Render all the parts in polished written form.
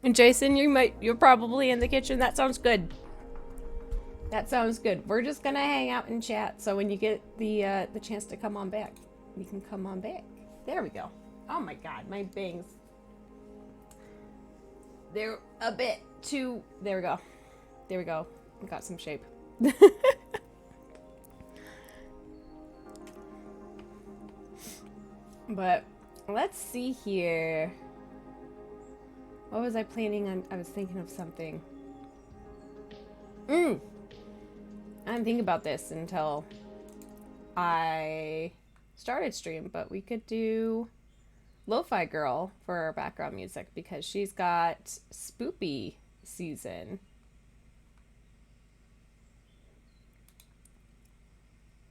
And Jason, you're probably in the kitchen. That sounds good. That sounds good. We're just gonna hang out and chat. So when you get the chance to come on back, you can come on back. There we go. Oh my God, my bangs. They're a bit too. There we go. There we go. We got some shape. But let's see here. What was I planning on? I was thinking of something. I didn't think about this until I started stream, but we could do Lo-Fi Girl for our background music because she's got Spoopy season.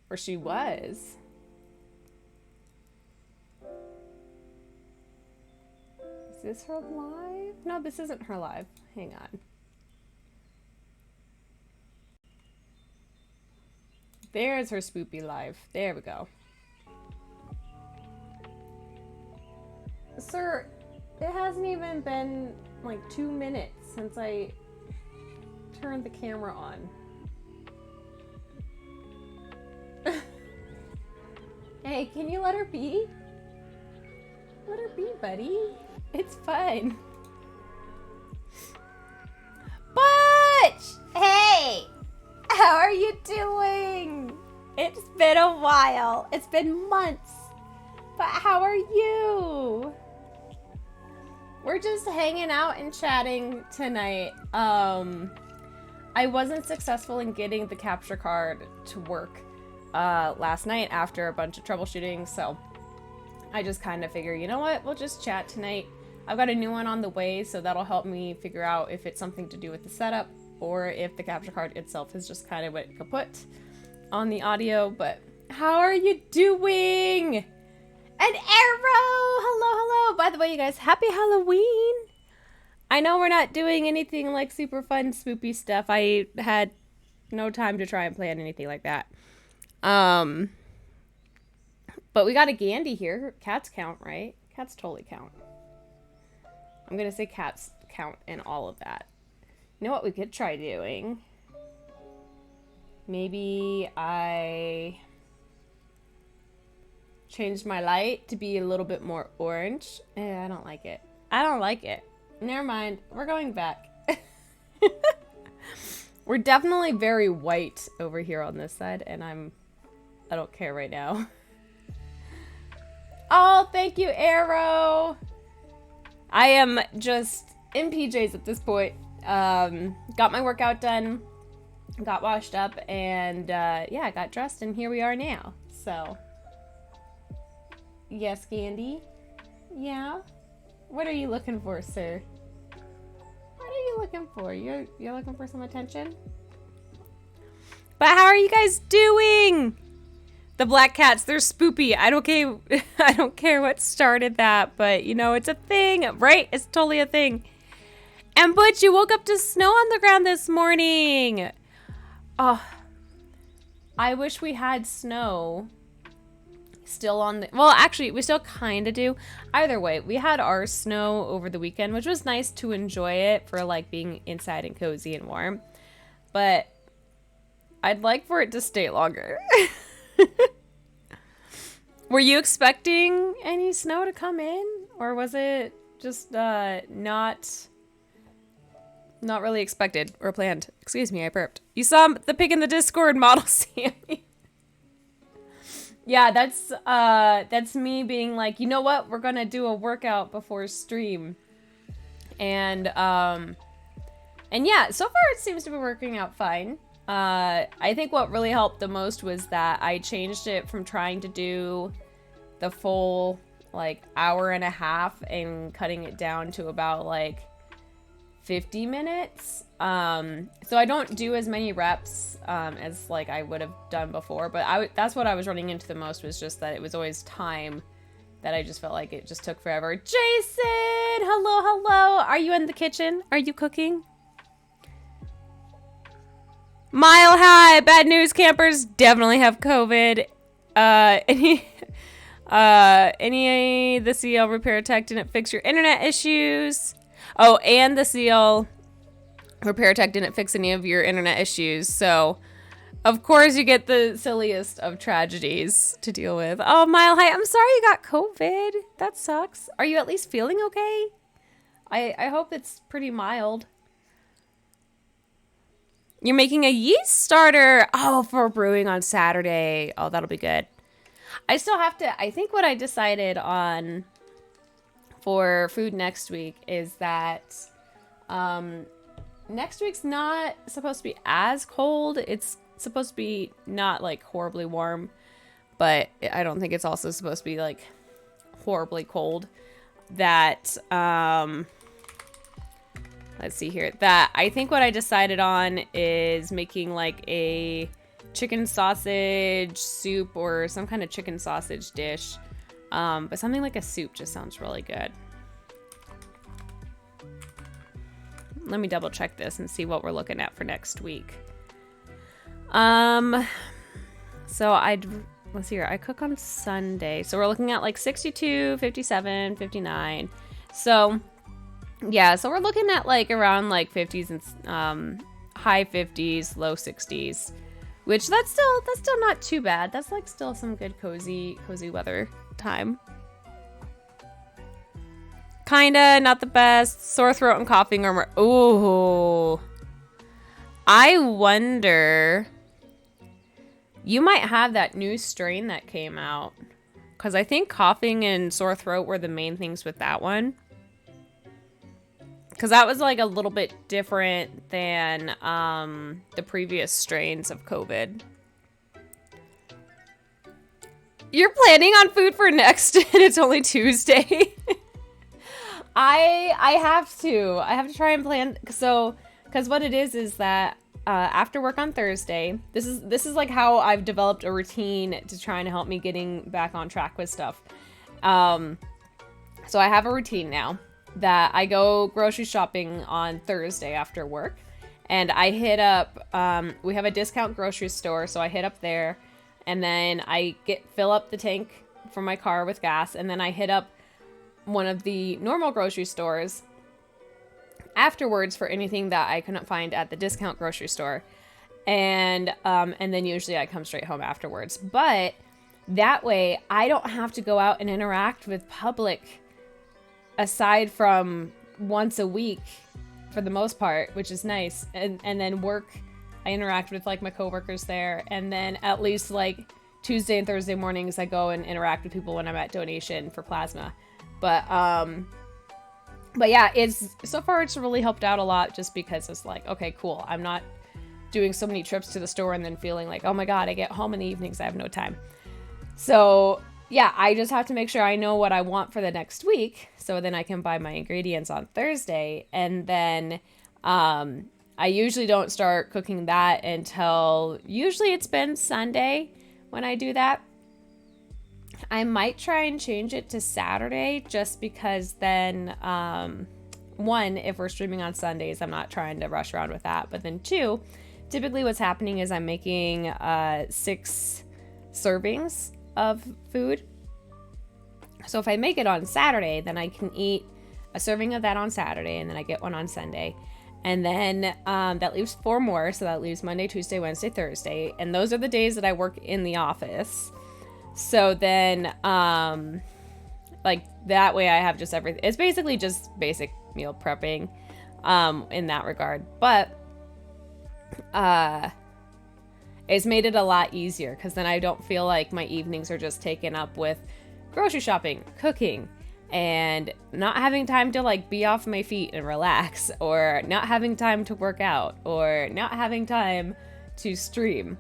Or she was. Is this her live? No, this isn't her live. Hang on. There's her Spoopy live. There we go. Sir, it hasn't even been like 2 minutes since I turned the camera on. Hey, can you let her be? Let her be, buddy. It's fun. Butch! Hey! How are you doing? It's been a while. It's been months. But how are you? We're just hanging out and chatting tonight. I wasn't successful in getting the capture card to work last night after a bunch of troubleshooting, so I just kind of figure, you know what, we'll just chat tonight. I've got a new one on the way, so that'll help me figure out if it's something to do with the setup or if the capture card itself is just kind of what kaput on the audio. But how are you doing? An arrow! Hello, hello! By the way, you guys, happy Halloween! I know we're not doing anything like super fun, spoopy stuff. I had no time to try and plan anything like that. But we got a Gandhi here. Cats count, right? Cats totally count. I'm gonna say cats count in all of that. You know what we could try doing? Maybe I changed my light to be a little bit more orange. I don't like it. I don't like it. Never mind. We're going back. We're definitely very white over here on this side, and I don't care right now. Oh, thank you, Arrow. I am just in PJs at this point. Got my workout done, got washed up, and yeah, I got dressed, and here we are now. So, yes, Gandhi? Yeah? What are you looking for, sir? What are you looking for? You're looking for some attention? But how are you guys doing? The black cats, they're spoopy. I don't care what started that, but you know, it's a thing, right? It's totally a thing. And Butch, you woke up to snow on the ground this morning. Oh, I wish we had snow still on the, well, actually, we still kind of do. Either way, we had our snow over the weekend, which was nice to enjoy it for like being inside and cozy and warm. But I'd like for it to stay longer. Were you expecting any snow to come in, or was it just not really expected or planned? Excuse me, I burped. You saw the pig in the Discord model, Sammy. Yeah, that's me being like, you know what? We're gonna do a workout before stream, and yeah, so far it seems to be working out fine. I think what really helped the most was that I changed it from trying to do the full like hour and a half and cutting it down to about like 50 minutes. So I don't do as many reps as like I would have done before, but that's what I was running into the most, was just that it was always time that I just felt like it just took forever. Jason, hello. Are you in the kitchen? Are you cooking? Mile High, bad news, campers definitely have COVID. Any the CL repair tech didn't fix your internet issues. Oh, and the CL repair tech didn't fix any of your internet issues. So, of course, you get the silliest of tragedies to deal with. Oh, Mile High, I'm sorry you got COVID. That sucks. Are you at least feeling okay? I hope it's pretty mild. You're making a yeast starter. Oh, for brewing on Saturday. Oh, that'll be good. I still have to, I think what I decided on for food next week is that next week's not supposed to be as cold. It's supposed to be not like horribly warm, but I don't think it's also supposed to be like horribly cold. That, let's see here. That I think what I decided on is making like a chicken sausage soup or some kind of chicken sausage dish. But something like a soup just sounds really good. Let me double check this and see what we're looking at for next week. So let's see here. I cook on Sunday. So we're looking at like 62, 57, 59. So yeah, so we're looking at like around like 50s and high 50s, low 60s, which that's still not too bad. That's like still some good cozy weather time. Kinda not the best. Sore throat and coughing are I wonder. You might have that new strain that came out. Because I think coughing and sore throat were the main things with that one. Because that was like a little bit different than the previous strains of COVID. You're planning on food for next and it's only Tuesday. I have to try and plan. So, because what it is that after work on Thursday, this is like how I've developed a routine to try and help me getting back on track with stuff. So I have a routine now that I go grocery shopping on Thursday after work, and I hit up, we have a discount grocery store, so I hit up there, and then I fill up the tank for my car with gas, and then I hit up one of the normal grocery stores afterwards for anything that I couldn't find at the discount grocery store, and then usually I come straight home afterwards. But that way I don't have to go out and interact with public aside from once a week for the most part, which is nice. And then work, I interact with like my coworkers there, and then at least like Tuesday and Thursday mornings I go and interact with people when I'm at donation for plasma. But yeah, so far it's really helped out a lot, just because it's like, okay, cool, I'm not doing so many trips to the store and then feeling like, oh my god, I get home in the evenings, I have no time. So yeah, I just have to make sure I know what I want for the next week, so then I can buy my ingredients on Thursday. And then I usually don't start cooking that until, usually it's been Sunday when I do that. I might try and change it to Saturday, just because then, one, if we're streaming on Sundays, I'm not trying to rush around with that. But then two, typically what's happening is I'm making 6 servings of food. So if I make it on Saturday, then I can eat a serving of that on Saturday, and then I get one on Sunday. And then that leaves 4 more, so that leaves Monday, Tuesday, Wednesday, Thursday. And those are the days that I work in the office. So then, like, that way I have just everything. It's basically just basic meal prepping in that regard. But it's made it a lot easier, because then I don't feel like my evenings are just taken up with grocery shopping, cooking, and not having time to like be off my feet and relax, or not having time to work out, or not having time to stream.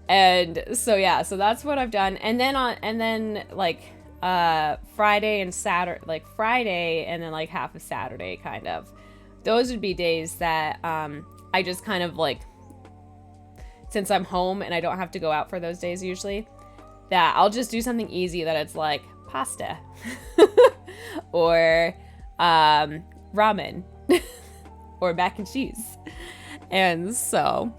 And so yeah, so that's what I've done. And then like Friday and Saturday, like Friday and then like half of Saturday, kind of, those would be days that I just kind of like, since I'm home and I don't have to go out for those days usually, that I'll just do something easy, that it's like pasta or ramen or mac and cheese. And so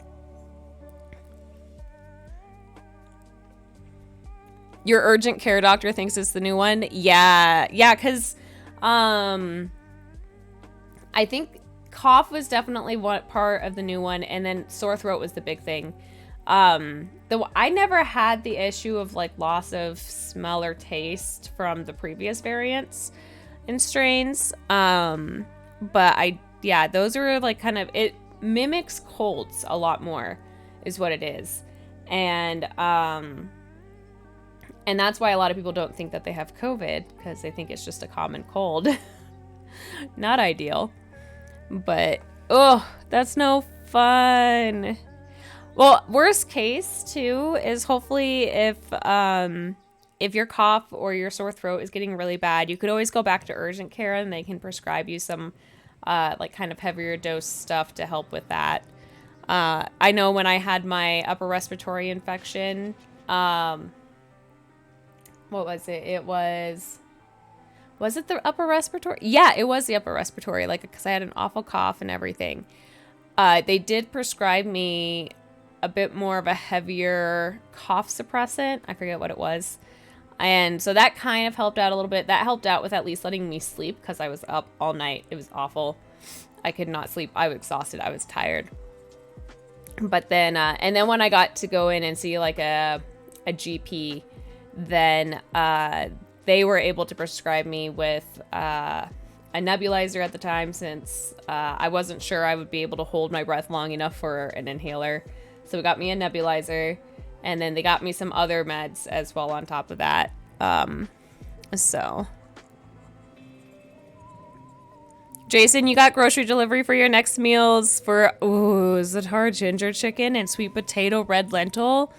your urgent care doctor thinks it's the new one. Yeah, because I think cough was definitely one part of the new one, and then sore throat was the big thing. I never had the issue of like loss of smell or taste from the previous variants and strains. But those are like kind of, it mimics colds a lot more is what it is. And that's why a lot of people don't think that they have COVID, because they think it's just a common cold. Not ideal. But, that's no fun. Well, worst case, too, is hopefully if your cough or your sore throat is getting really bad, you could always go back to urgent care and they can prescribe you some, like, kind of heavier dose stuff to help with that. I know when I had my upper respiratory infection, what was it? Was it the upper respiratory? Yeah, it was the upper respiratory, like, because I had an awful cough and everything. They did prescribe me a bit more of a heavier cough suppressant. I forget what it was. And so that kind of helped out a little bit. That helped out with at least letting me sleep, because I was up all night. It was awful. I could not sleep. I was exhausted. I was tired. But then, and then when I got to go in and see like a GP, then they were able to prescribe me with a nebulizer at the time, since I wasn't sure I would be able to hold my breath long enough for an inhaler. So it got me a nebulizer. And then they got me some other meds as well on top of that. So Jason, you got grocery delivery for your next meals for za'atar ginger chicken and sweet potato red lentil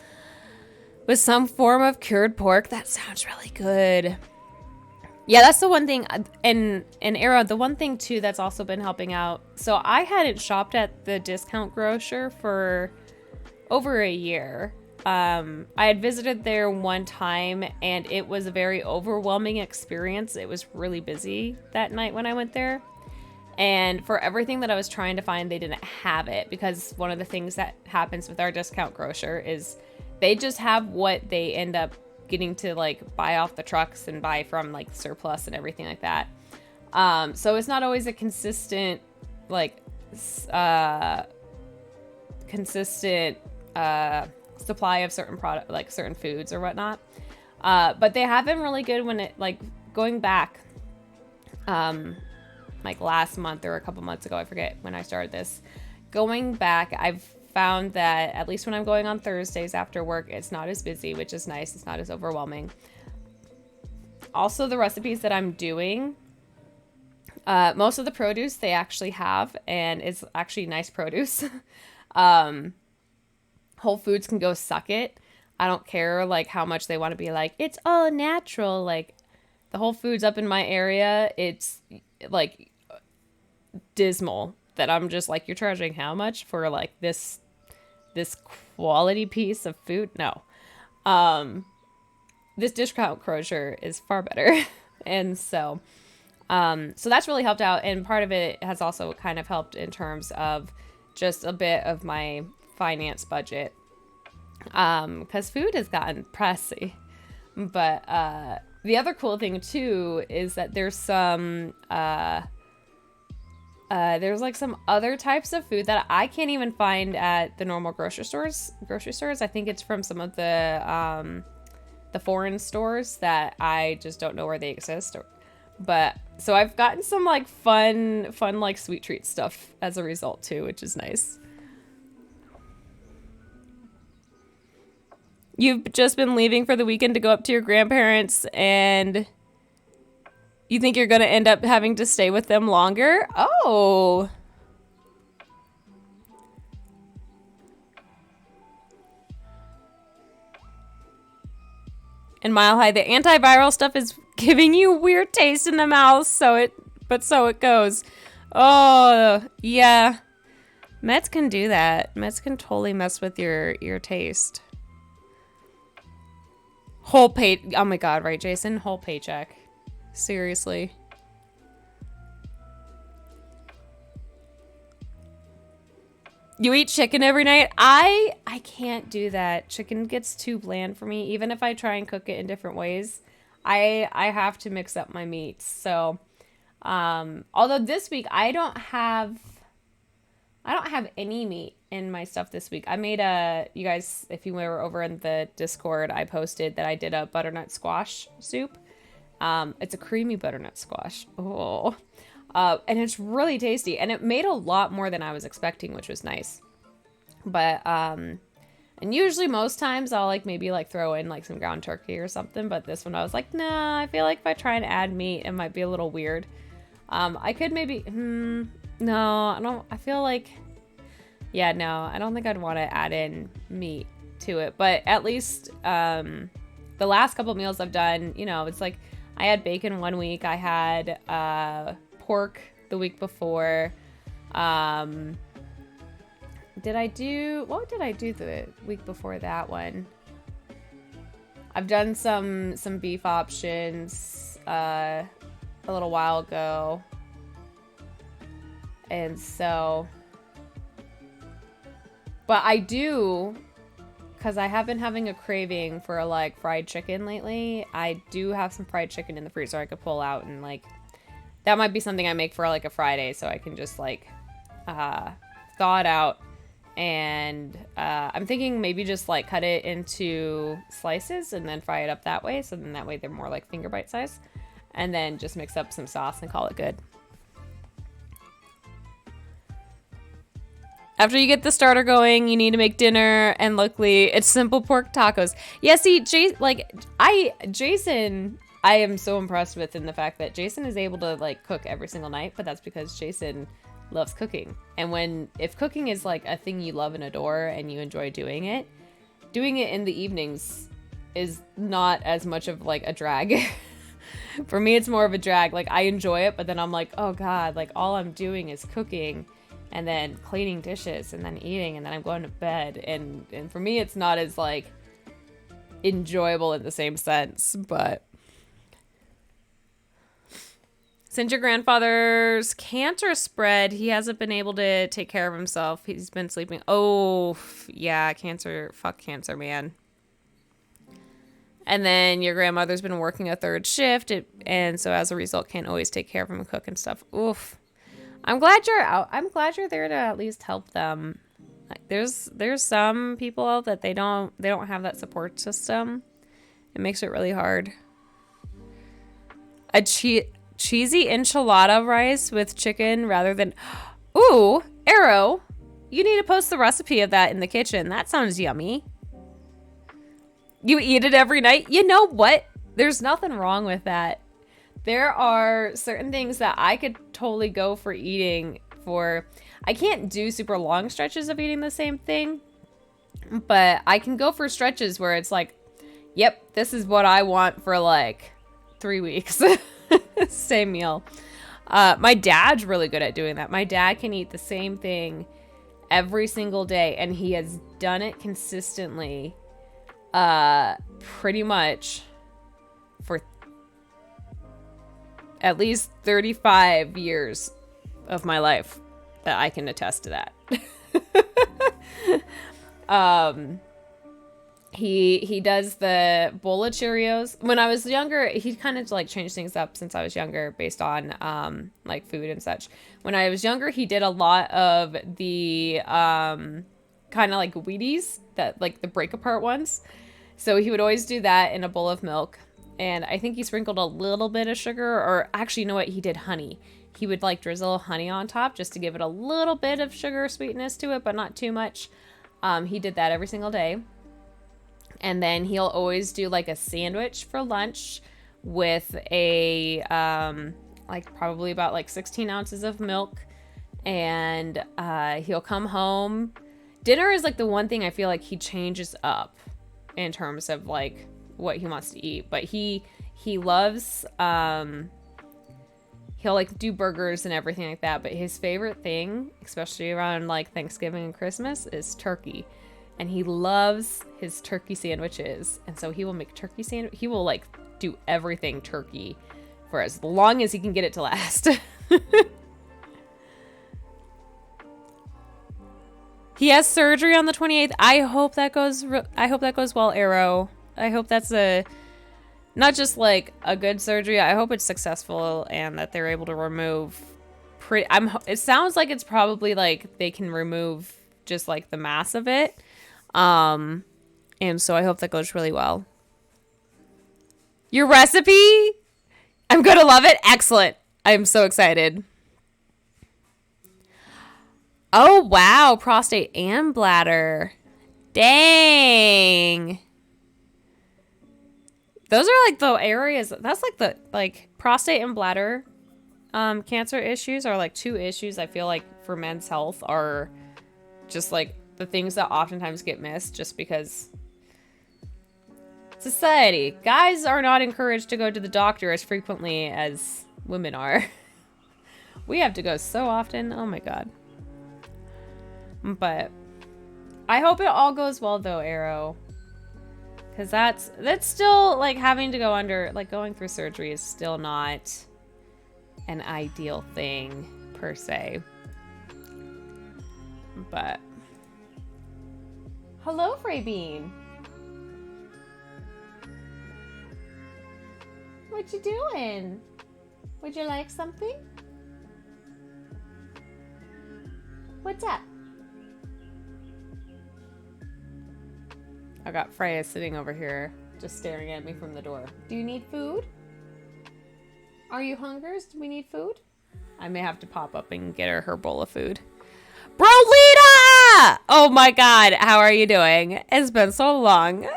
with some form of cured pork. That sounds really good. Yeah, that's the one thing. And Era, the one thing too that's also been helping out. So I hadn't shopped at the discount grocer for over a year. I had visited there one time and it was a very overwhelming experience. It was really busy that night when I went there. And for everything that I was trying to find, they didn't have it, because one of the things that happens with our discount grocer is they just have what they end up getting to like buy off the trucks and buy from like surplus and everything like that. So it's not always a consistent supply of certain product, like certain foods or whatnot. But they have been really good when it, like, going back, like last month or a couple months ago, I forget when I started this. Going back, I've found that at least when I'm going on Thursdays after work, it's not as busy, which is nice. It's not as overwhelming. Also, the recipes that I'm doing, most of the produce they actually have, and it's actually nice produce. Whole Foods can go suck it. I don't care like how much they want to be like, it's all natural. Like, the Whole Foods up in my area, it's like dismal that I'm just like, you're charging how much for like this quality piece of food? No. This discount grocer is far better. And so that's really helped out. And part of it has also kind of helped in terms of just a bit of my finance budget. Because food has gotten pricey. But the other cool thing too is that there's some there's like some other types of food that I can't even find at the normal grocery stores. I think it's from some of the foreign stores that I just don't know where they exist. But so I've gotten some like fun like sweet treat stuff as a result too, which is nice. You've just been leaving for the weekend to go up to your grandparents, and you think you're going to end up having to stay with them longer? Oh. And Mile High, the antiviral stuff is giving you weird taste in the mouth, so it goes. Oh, yeah. Meds can do that. Meds can totally mess with your taste. Whole pay. Oh my god, right, Jason? Whole paycheck. Seriously. You eat chicken every night? I can't do that. Chicken gets too bland for me. Even if I try and cook it in different ways, I have to mix up my meats. So, although this week I don't have any meat in my stuff this week. I made you guys, if you were over in the Discord, I posted that I did a butternut squash soup. It's a creamy butternut squash. Oh, and it's really tasty, and it made a lot more than I was expecting, which was nice. But, and usually most times I'll like maybe like throw in like some ground turkey or something. But this one I was like, nah, I feel like if I try and add meat, it might be a little weird. I could maybe, no, I feel like, yeah, no, I don't think I'd want to add in meat to it. But at least, the last couple meals I've done, you know, it's like I had bacon one week. I had, pork the week before. What did I do the week before that one? I've done some beef options, a little while ago. And so, but I do, because I have been having a craving for like fried chicken lately. I do have some fried chicken in the freezer I could pull out, and like that might be something I make for like a Friday, so I can just like thaw it out. And I'm thinking maybe just like cut it into slices and then fry it up that way, so then that way they're more like finger bite size, and then just mix up some sauce and call it good. After you get the starter going, you need to make dinner, and luckily, it's simple pork tacos. Yeah, see, Jason, I am so impressed with in the fact that Jason is able to like cook every single night, but that's because Jason loves cooking. And if cooking is like a thing you love and adore and you enjoy doing it in the evenings is not as much of like a drag. For me, it's more of a drag. Like, I enjoy it, but then I'm like, oh God, like all I'm doing is cooking and then cleaning dishes and then eating and then I'm going to bed. And for me, it's not as like enjoyable in the same sense, but since your grandfather's cancer spread, he hasn't been able to take care of himself. He's been sleeping. Oh, yeah, cancer. Fuck cancer, man. And then your grandmother's been working a third shift, and so as a result, can't always take care of him and cook and stuff. Oof. I'm glad you're out. I'm glad you're there to at least help them. Like, there's some people that they don't have that support system. It makes it really hard. A cheesy enchilada rice with chicken rather than... Ooh, Arrow, you need to post the recipe of that in the kitchen. That sounds yummy. You eat it every night? You know what? There's nothing wrong with that. There are certain things that I could totally go for eating for... I can't do super long stretches of eating the same thing, but I can go for stretches where it's like, yep, this is what I want for like 3 weeks. Same meal. My dad's really good at doing that. My dad can eat the same thing every single day, and he has done it consistently pretty much for at least 35 years of my life that I can attest to that. He does the bowl of Cheerios. When I was younger, he kind of like changed things up since I was younger based on like food and such. When I was younger, he did a lot of the kind of like Wheaties, that like the break apart ones. So he would always do that in a bowl of milk. And I think he sprinkled a little bit of sugar, or actually, you know what? He did honey. He would like drizzle honey on top just to give it a little bit of sugar sweetness to it, but not too much. He did that every single day. And then he'll always do like a sandwich for lunch with a, like probably about like 16 ounces of milk. And he'll come home. Dinner is like the one thing I feel like he changes up in terms of like what he wants to eat. But he loves, he'll like do burgers and everything like that. But his favorite thing, especially around like Thanksgiving and Christmas, is turkey. And he loves his turkey sandwiches. And so he will make turkey sandwich. He will like do everything turkey for as long as he can get it to last. He has surgery on the 28th. I hope that goes well, Arrow. I hope that's not just like a good surgery. I hope it's successful and that they're able to remove it sounds like it's probably like they can remove just like the mass of it. And so I hope that goes really well. Your recipe? I'm gonna love it. Excellent. I'm so excited. Oh, wow. Prostate and bladder. Dang. Those are like the areas. That's like the prostate and bladder cancer issues are like two issues I feel like for men's health are just like the things that oftentimes get missed just because society. Guys are not encouraged to go to the doctor as frequently as women are. We have to go so often. Oh my God. But I hope it all goes well though, Arrow. Because that's still like having to go under, like going through surgery is still not an ideal thing per se. But hello, Frey Bean. What you doing? Would you like something? What's up? I got Freya sitting over here, just staring at me from the door. Do you need food? Are you hungry? Do we need food? I may have to pop up and get her bowl of food. Brolita! Leah! Oh my god, how are you doing? It's been so long.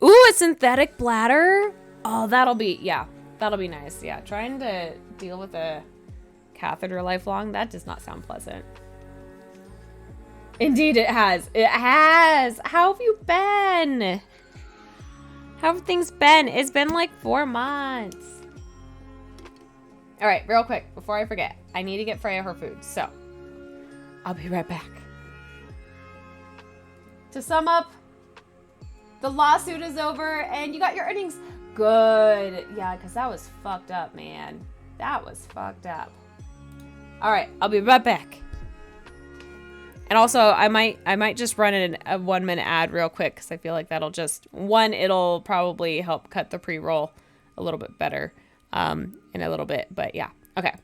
Ooh, a synthetic bladder? Oh, that'll be nice. Yeah, trying to deal with a catheter lifelong, that does not sound pleasant. Indeed it has. It has! How have you been? How have things been? It's been like 4 months. All right, real quick, before I forget, I need to get Freya her food, so I'll be right back. To sum up, the lawsuit is over and you got your earnings. Good. Yeah, because that was fucked up, man. That was fucked up. All right, I'll be right back. And also, I might just run in a 1-minute ad real quick because I feel like that'll just, it'll probably help cut the pre-roll a little bit better in a little bit. But yeah, okay.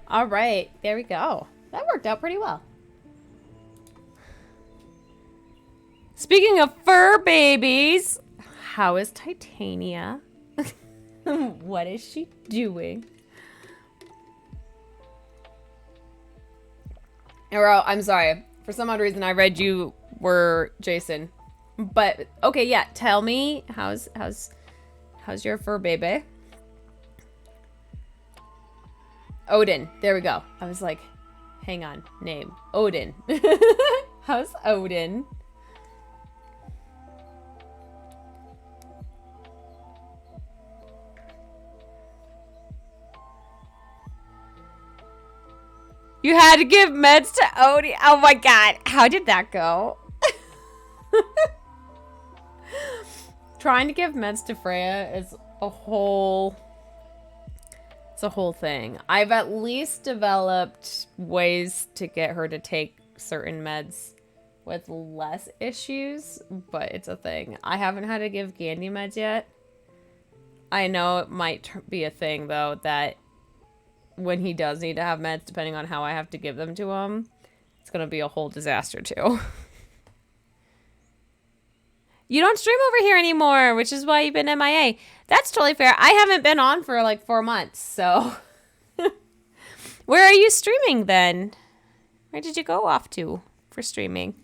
All right, there we go. That worked out pretty well. Speaking of fur babies, how is Titania? What is she doing? Arrow, I'm sorry. For some odd reason, I read you were Jason. But okay, yeah. Tell me, how's your fur baby? Odin. There we go. I was like, hang on. Name. Odin. How's Odin? You had to give meds to Odin. Oh my god. How did that go? Trying to give meds to Freya is a whole... It's a whole thing. I've at least developed ways to get her to take certain meds with less issues, but it's a thing. I haven't had to give Gandhi meds yet. I know it might be a thing, though, that when he does need to have meds, depending on how I have to give them to him, it's going to be a whole disaster, too. You don't stream over here anymore, which is why you've been MIA. That's totally fair. I haven't been on for like 4 months, so. Where are you streaming then? Where did you go off to for streaming?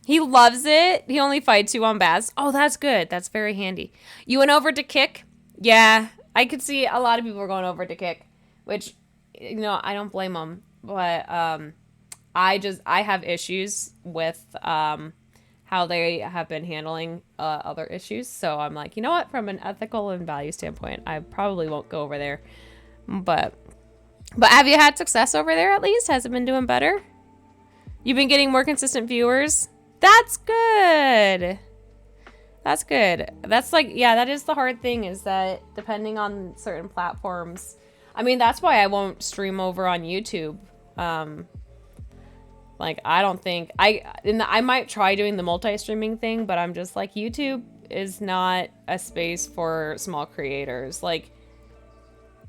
He loves it. He only fights you on Baz. Oh, that's good. That's very handy. You went over to Kick? Yeah, I could see a lot of people are going over to Kick, which, you know, I don't blame them. But I have issues with how they have been handling other issues. So I'm like, you know what? From an ethical and value standpoint, I probably won't go over there. But have you had success over there at least? Has it been doing better? You've been getting more consistent viewers? That's good. That's good. That's like, yeah, that is the hard thing, is that depending on certain platforms, I mean, that's why I won't stream over on YouTube. Like, I don't think I might try doing the multi-streaming thing, but I'm just like, YouTube is not a space for small creators. Like,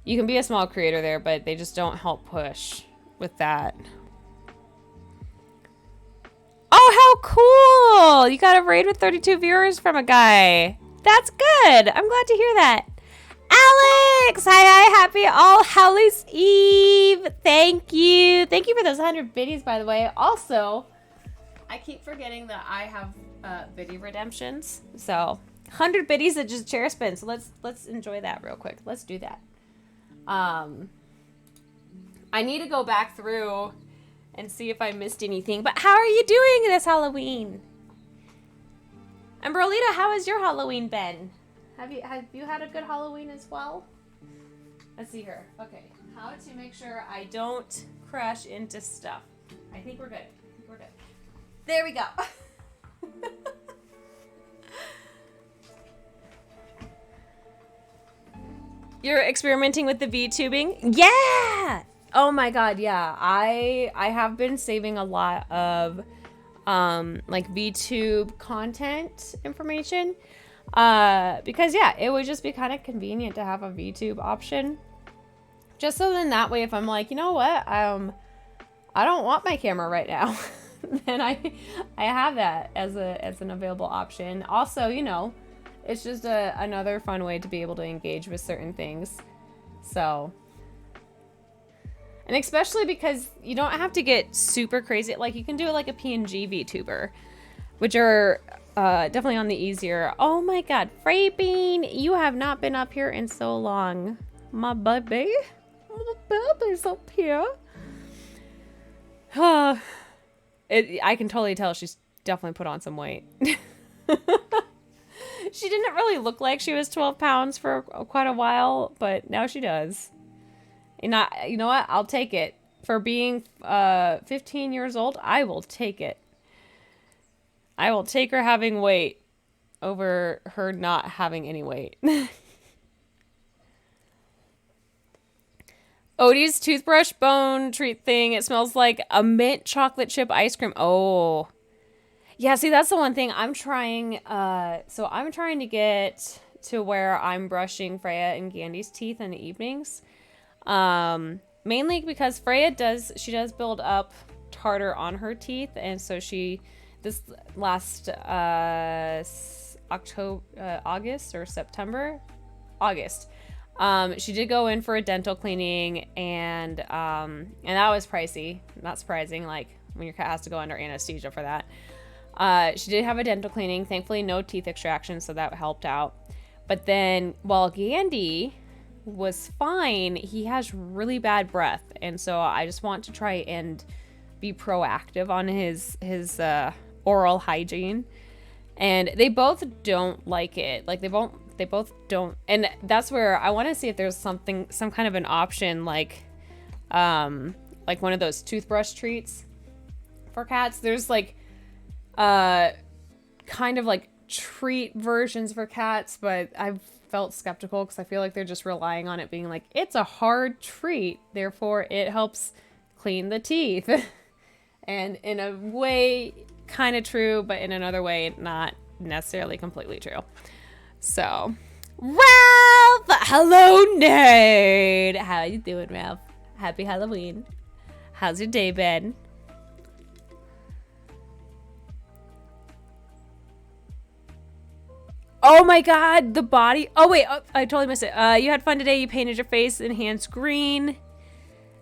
you can be a small creator there, but they just don't help push with that. Oh, how cool! You got a raid with 32 viewers from a guy. That's good. I'm glad to hear that. Alex! Hi, happy All Hallows Eve. Thank you. Thank you for those 100 biddies, by the way. Also, I keep forgetting that I have biddy redemptions. So, 100 biddies at just chair spin. So let's enjoy that real quick. Let's do that. I need to go back through and see if I missed anything. But how are you doing this Halloween? And Berlita, how has your Halloween been? Have you had a good Halloween as well? Let's see here. Okay, how to make sure I don't crash into stuff. I think we're good. We're good. There we go. You're experimenting with the VTubing? Yeah! Oh my god, yeah. I have been saving a lot of like VTube content information. Because yeah, it would just be kind of convenient to have a VTube option. Just so then that way if I'm like, you know what, I don't want my camera right now, then I have that as an available option. Also, you know, it's just another fun way to be able to engage with certain things. So, and especially because you don't have to get super crazy. Like you can do it like a PNG VTuber, which are definitely on the easier. Oh my god, Frey Bean, you have not been up here in so long. My baby's up here. I can totally tell she's definitely put on some weight. She didn't really look like she was 12 pounds for quite a while, but now she does. And you know what? I'll take it. For being 15 years old, I will take it. I will take her having weight over her not having any weight. Odie's toothbrush bone treat thing. It smells like a mint chocolate chip ice cream. Oh. Yeah, see, that's the one thing I'm trying. So I'm trying to get to where I'm brushing Freya and Gandy's teeth in the evenings. Mainly because Freya does build up tartar on her teeth. And so this last August or September, August, she did go in for a dental cleaning, and that was pricey. Not surprising, like when your cat has to go under anesthesia for that. She did have a dental cleaning, thankfully no teeth extraction, so that helped out. But then while Gandy was fine, he has really bad breath, and so I just want to try and be proactive on his oral hygiene. And they both don't like it. Like they both don't, and that's where I want to see if there's some kind of an option like one of those toothbrush treats for cats. There's like kind of like treat versions for cats, but I've felt skeptical because I feel like they're just relying on it being like, it's a hard treat, therefore it helps clean the teeth. And in a way, kind of true, but in another way, not necessarily completely true. So, Ralph! Hello, nerd! How you doing, Ralph? Happy Halloween. How's your day been? Oh my god, the body. Oh wait, I totally missed it. You had fun today. You painted your face and hands green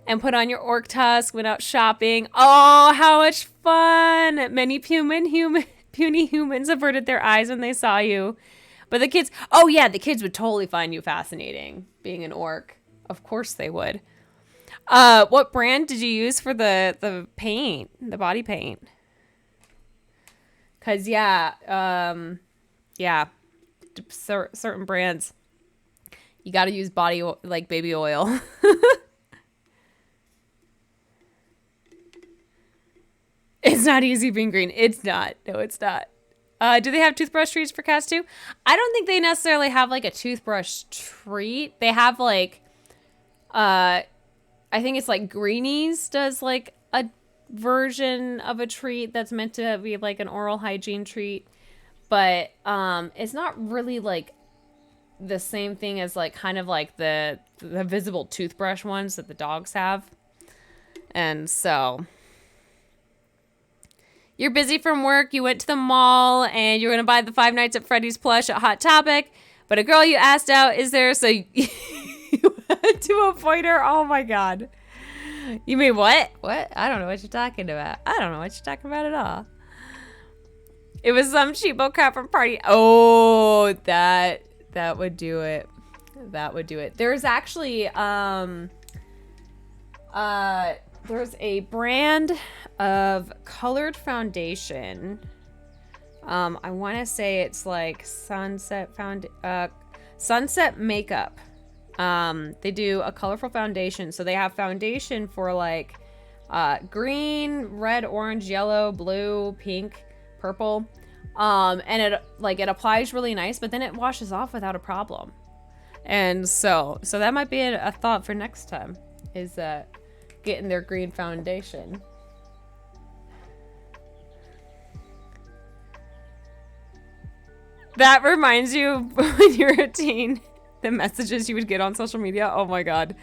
and put on your orc tusk, went out shopping. Oh, how much fun. Many puny humans averted their eyes when they saw you. But the kids, oh yeah, the kids would totally find you fascinating being an orc. Of course they would. What brand did you use for the paint, the body paint? Cause yeah, certain brands, you got to use like baby oil. It's not easy being green. It's not. No, it's not. Do they have toothbrush treats for cats too? I don't think they necessarily have like a toothbrush treat. They have like I think it's like GreyAce does like a version of a treat that's meant to be like an oral hygiene treat, but it's not really like the same thing as like kind of like the visible toothbrush ones that the dogs have. And so you're busy from work, you went to the mall, and you're gonna buy the Five Nights at Freddy's plush at Hot Topic, but a girl you asked out is there, so you had to avoid her. Oh my god. You mean what? What? I don't know what you're talking about. I don't know what you're talking about at all. It was some cheapo crap from party. Oh, that would do it. That would do it. There's actually there's a brand of colored foundation. I want to say it's like Sunset Makeup. They do a colorful foundation. So they have foundation for like green, red, orange, yellow, blue, pink, purple. And it applies really nice, but then it washes off without a problem. And so that might be a thought for next time, is getting their green foundation. That reminds you when you were a teen, the messages you would get on social media. Oh my god.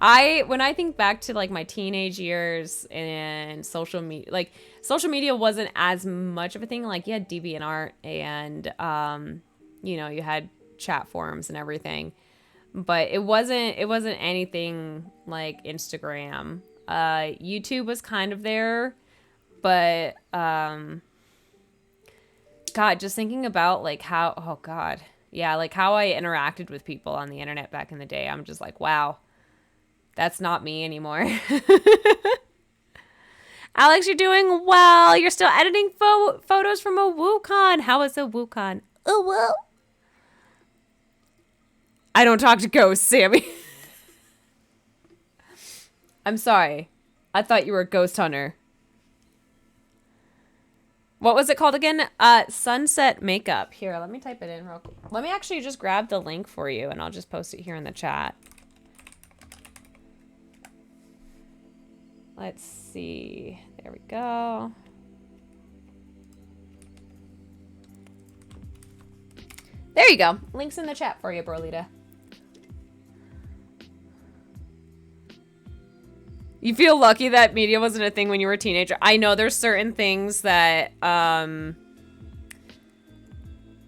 When I think back to like my teenage years and social media wasn't as much of a thing. Like you had DeviantArt and you had chat forums and everything, but it wasn't anything like Instagram. YouTube was kind of there, but God, just thinking about like how, oh God. Yeah, like how I interacted with people on the internet back in the day. I'm just like, wow, that's not me anymore. Alex, you're doing well. You're still editing photos from a WooCon. How was a WooCon? Oh, well. I don't talk to ghosts, Sammy. I'm sorry. I thought you were a ghost hunter. What was it called again? Sunset Makeup. Here, let me type it in real quick. Let me actually just grab the link for you, and I'll just post it here in the chat. Let's see. There we go. There you go. Link's in the chat for you, Brolita. You feel lucky that media wasn't a thing when you were a teenager. I know there's certain things that,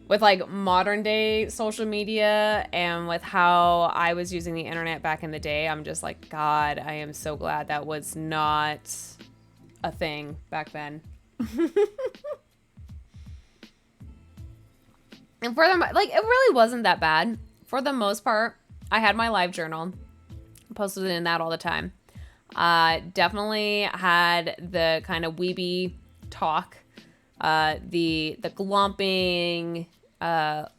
with like modern day social media and with how I was using the internet back in the day, I'm just like, God, I am so glad that was not a thing back then. And for them, like, it really wasn't that bad. For the most part, I had my live journal. Posted in that all the time. Definitely had the kind of weeby talk, the glumping, not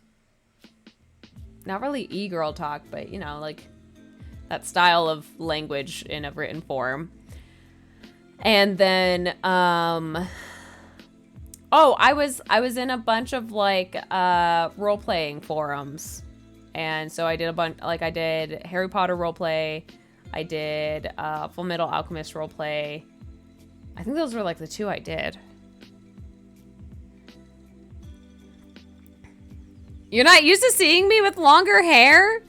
really e-girl talk, but you know, like that style of language in a written form. And then, I was in a bunch of like, role-playing forums. And so I did a bunch, like I did Harry Potter roleplay. I did Full Metal Alchemist roleplay. I think those were like the two I did. You're not used to seeing me with longer hair?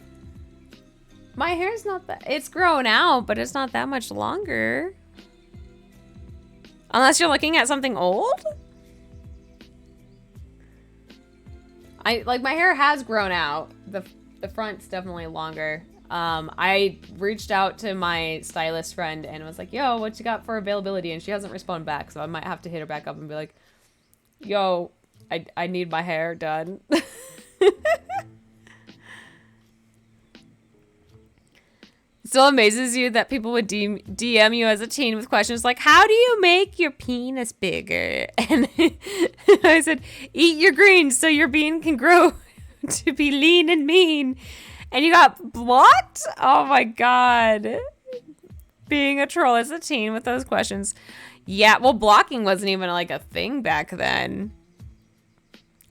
My hair's not that... It's grown out, but it's not that much longer. Unless you're looking at something old? Like, my hair has grown out. The front's definitely longer. I reached out to my stylist friend and was like, yo, what you got for availability? And she hasn't responded back, so I might have to hit her back up and be like, yo, I need my hair done. Still amazes you that people would DM you as a teen with questions like, how do you make your penis bigger? And I said, eat your greens so your bean can grow to be lean and mean. And you got blocked? Oh my God. Being a troll as a teen with those questions. Yeah, well, blocking wasn't even like a thing back then.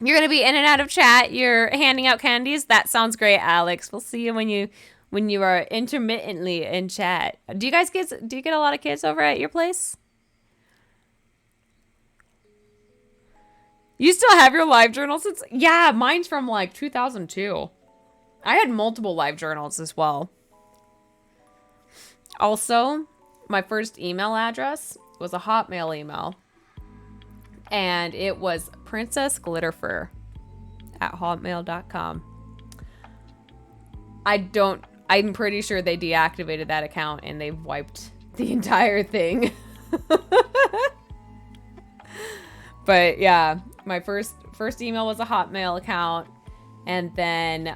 You're gonna be in and out of chat. You're handing out candies. That sounds great, Alex. We'll see you when you are intermittently in chat. Do you get a lot of kids over at your place? You still have your live journal since? Yeah, mine's from like 2002. I had multiple live journals as well. Also, my first email address was a Hotmail email. And it was princessglitterfur@hotmail.com. I'm pretty sure they deactivated that account and they've wiped the entire thing. But yeah, my first email was a Hotmail account. And then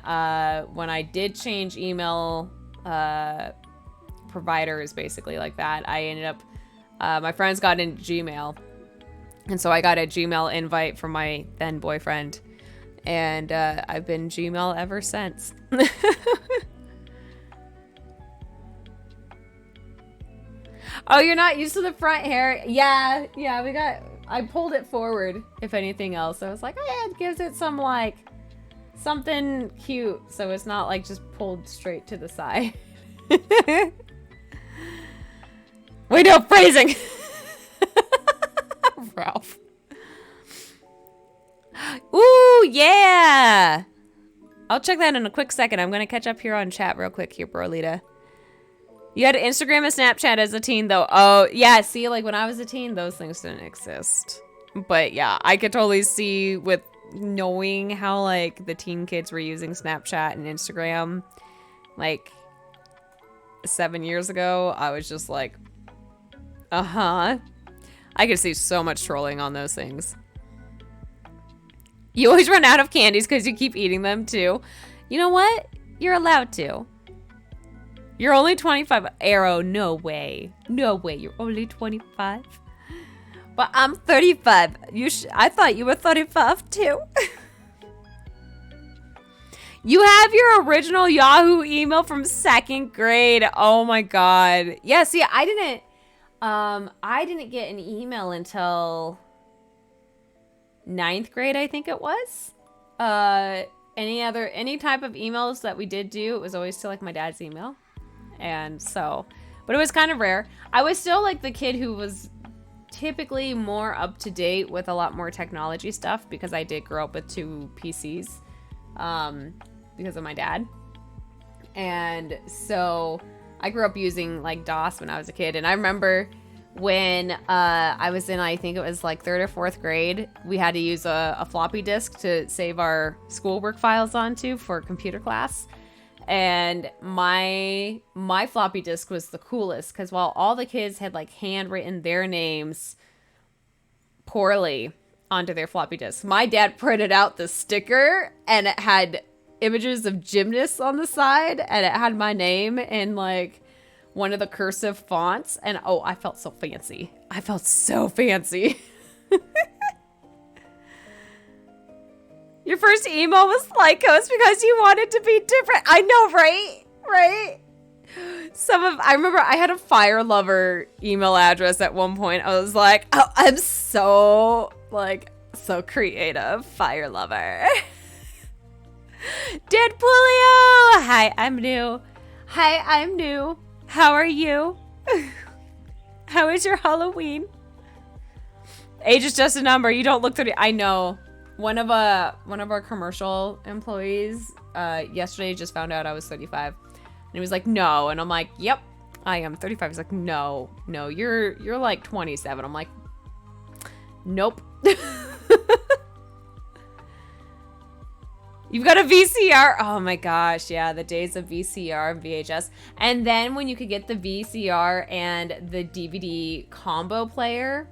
when I did change email providers, basically like that, I ended up, my friends got into Gmail. And so I got a Gmail invite from my then boyfriend. And I've been Gmail ever since. Oh, you're not used to the front hair? Yeah, I pulled it forward, if anything else. I was like, oh, it gives it some, like, something cute. So it's not, like, just pulled straight to the side. Wait, no, phrasing. Ralph. Ooh, yeah. I'll check that in a quick second. I'm going to catch up here on chat real quick here, Brolita. You had Instagram and Snapchat as a teen, though. Oh, yeah. See, like, when I was a teen, those things didn't exist. But, yeah, I could totally see with knowing how, like, the teen kids were using Snapchat and Instagram, like, 7 years ago. I was just like, uh-huh. I could see so much trolling on those things. You always run out of candies because you keep eating them, too. You know what? You're allowed to. You're only 25. Arrow, no way. No way, you're only 25. But I'm 35. I thought you were 35, too. You have your original Yahoo email from 2nd grade. Oh, my God. Yeah, see, I didn't get an email until 9th grade, I think it was. Any type of emails that we did do, it was always to like my dad's email. And so, but it was kind of rare. I was still like the kid who was typically more up to date with a lot more technology stuff because I did grow up with 2 PCs because of my dad. And so I grew up using like DOS when I was a kid. And I remember when I was in, I think it was like 3rd or 4th grade, we had to use a floppy disk to save our schoolwork files onto for computer class. And my floppy disk was the coolest because while all the kids had like handwritten their names poorly onto their floppy disk, my dad printed out the sticker and it had images of gymnasts on the side and it had my name in like one of the cursive fonts. And oh, I felt so fancy. I felt so fancy. Your first email was Lycos because you wanted to be different. I know, right? Right? I remember I had a Fire Lover email address at one point. I was like, oh, I'm so creative. Fire Lover. Deadpoolio! Hi, I'm new. Hi, I'm new. How are you? How is your Halloween? Age is just a number. You don't look 30. I know. One of our commercial employees yesterday just found out I was 35, and he was like, "No," and I'm like, "Yep, I am 35." He's like, "No, you're like 27." I'm like, "Nope." You've got a VCR. Oh my gosh, yeah, the days of VCR and VHS. And then when you could get the VCR and the DVD combo player,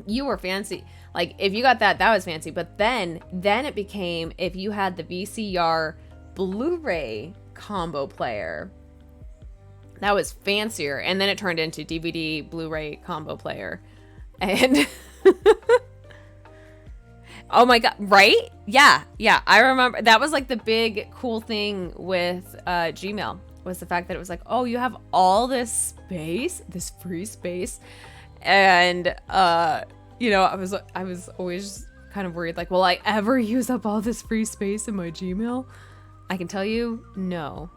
you were fancy. Like, if you got that was fancy. But then it became, if you had the VCR Blu-ray combo player, that was fancier. And then it turned into DVD Blu-ray combo player. And oh my God, right? Yeah. I remember that was like the big cool thing with Gmail, was the fact that it was like, oh, you have all this space, this free space. And, you know, I was always kind of worried, like, will I ever use up all this free space in my Gmail? I can tell you, no.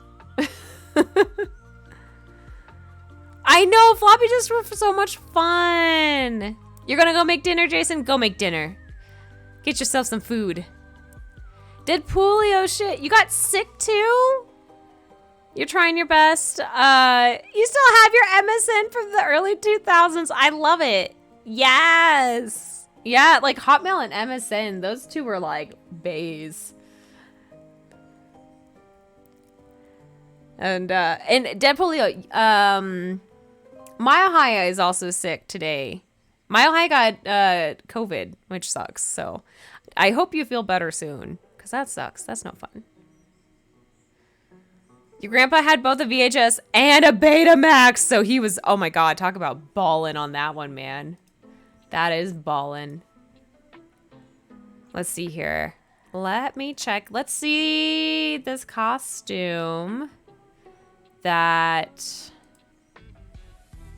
I know, floppy disks were so much fun. You're gonna go make dinner, Jason? Go make dinner. Get yourself some food. Did Pulio shit? You got sick too? You're trying your best. You still have your MSN from the early 2000s. I love it. Yes. Yeah, like Hotmail and MSN, those two were like bays. And Dead Polio, Mile High is also sick today. Mile High got COVID, which sucks. So I hope you feel better soon, because that sucks. That's no fun. Your grandpa had both a VHS and a Betamax, so he was, oh my god, talk about ballin' on that one, man. That is ballin'. Let's see here. Let me check. Let's see this costume that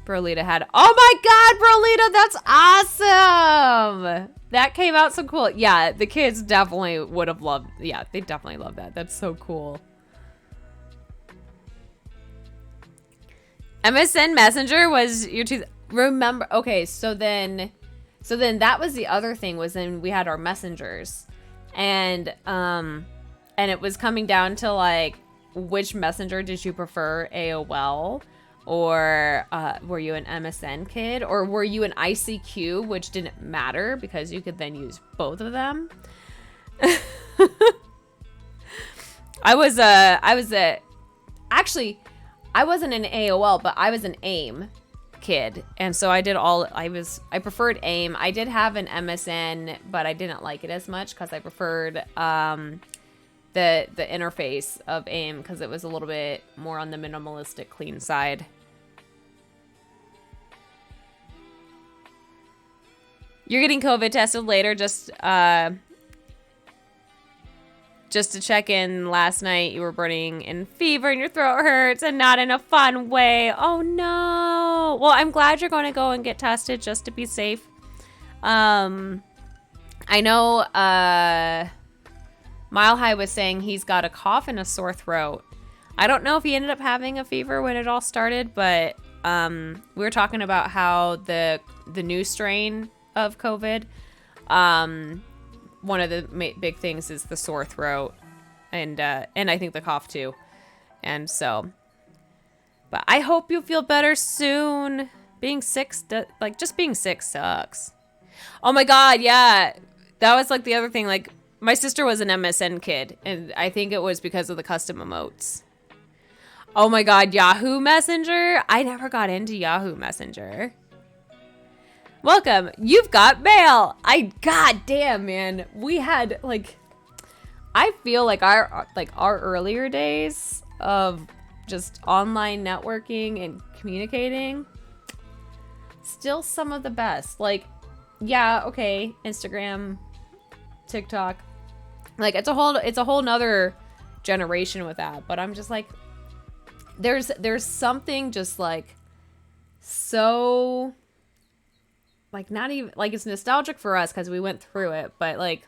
Brolita had. Oh my god, Brolita, that's awesome! That came out so cool. Yeah, the kids definitely would have loved, yeah, they definitely love that. That's so cool. MSN Messenger was your remember, okay, so then that was the other thing, was then we had our messengers. And it was coming down to like, which messenger did you prefer, AOL? Or were you an MSN kid? Or were you an ICQ, which didn't matter because you could then use both of them? Actually, I wasn't an AOL, but I was an AIM kid. And so I preferred AIM. I did have an MSN, but I didn't like it as much because I preferred the interface of AIM because it was a little bit more on the minimalistic, clean side. You're getting COVID tested later, just to check in. Last night you were burning in fever and your throat hurts and not in a fun way. Oh no. Well, I'm glad you're going to go and get tested just to be safe. I know Mile High was saying he's got a cough and a sore throat. I don't know if he ended up having a fever when it all started, but we were talking about how the new strain of COVID, one of the big things is the sore throat, and I think the cough too. And so, but I hope you feel better soon. Being sick, just being sick sucks. Oh my god, yeah. That was like the other thing. Like, my sister was an MSN kid, and I think it was because of the custom emotes. Oh my god, Yahoo Messenger? I never got into Yahoo Messenger. Welcome, you've got mail. God damn, man. We had, like, I feel like our earlier days of just online networking and communicating, still some of the best. Like, yeah, okay, Instagram, TikTok, like it's a whole nother generation with that. But I'm just like, there's something just like so, like, not even like, it's nostalgic for us because we went through it, but like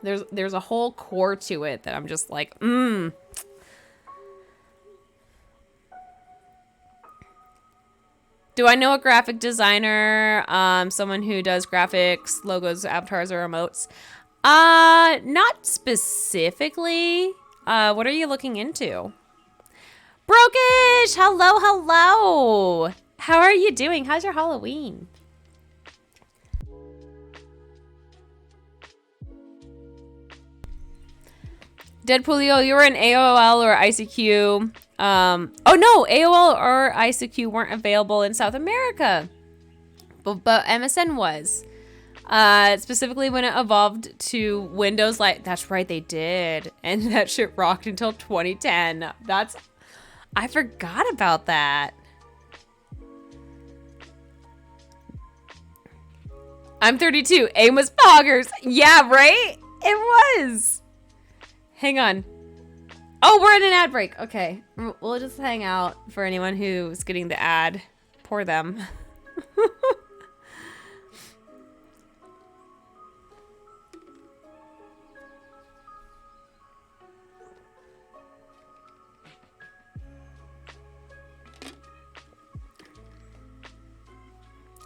there's a whole core to it that I'm just like, Do I know a graphic designer? Someone who does graphics, logos, avatars, or emotes? Not specifically. What are you looking into? Brokish! Hello, hello! How are you doing? How's your Halloween? Deadpoolio, you were in AOL or ICQ. Oh no, AOL or ICQ weren't available in South America, but MSN was. Specifically when it evolved to Windows Live. That's right, they did. And that shit rocked until 2010. I forgot about that. I'm 32. AIM was poggers. Yeah, right? It was. Hang on. Oh, we're in an ad break. Okay. We'll just hang out for anyone who's getting the ad. Poor them.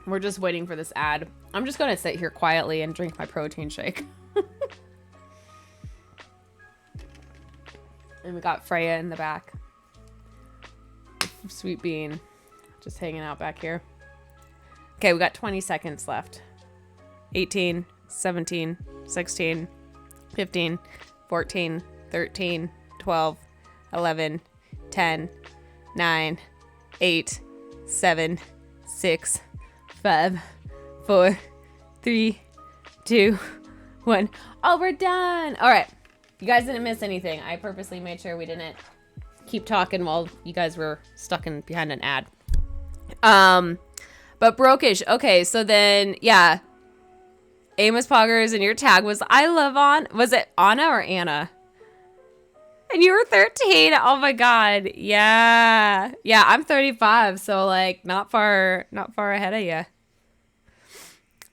We're just waiting for this ad. I'm just going to sit here quietly and drink my protein shake. And we got Freya in the back. Sweet Bean. Just hanging out back here. Okay, we got 20 seconds left. 18, 17, 16, 15, 14, 13, 12, 11, 10, 9, 8, 7, 6, 5, 4, 3, 2, 1. Oh, we're done. All right. You guys didn't miss anything. I purposely made sure we didn't keep talking while you guys were stuck behind an ad. But Brokish. Okay, so then, yeah. Amos Poggers, and your tag was I love on. Was it Anna or Anna? And you were 13. Oh my God. Yeah. Yeah, I'm 35, so like not far ahead of you.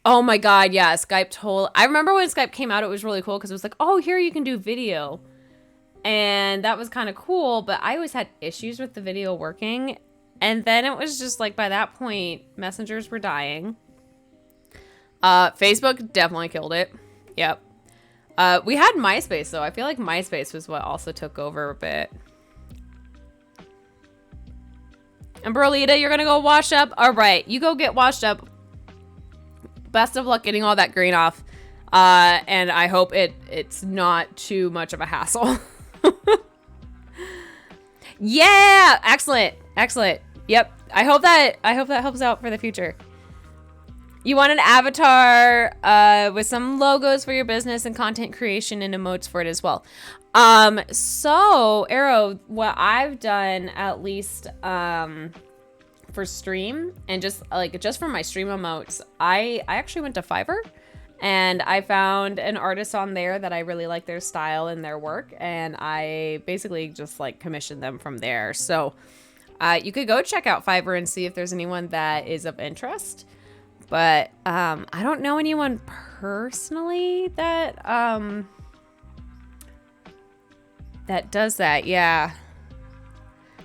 Oh my God, yeah, Skype I remember when Skype came out, it was really cool because it was like, oh, here you can do video. And that was kind of cool, but I always had issues with the video working. And then it was just like, by that point, messengers were dying. Facebook definitely killed it. Yep. We had MySpace, though. I feel like MySpace was what also took over a bit. And Berlita, you're going to go wash up? All right, you go get washed up. Best of luck getting all that green off. And I hope it's not too much of a hassle. Yeah, excellent. Excellent. Yep. I hope that helps out for the future. You want an avatar with some logos for your business and content creation and emotes for it as well. So Arrow, what I've done at least for stream and just for my stream emotes, I actually went to Fiverr and I found an artist on there that I really like their style and their work, and I basically just like commissioned them from there. So you could go check out Fiverr and see if there's anyone that is of interest. But I don't know anyone personally that that does that. Yeah.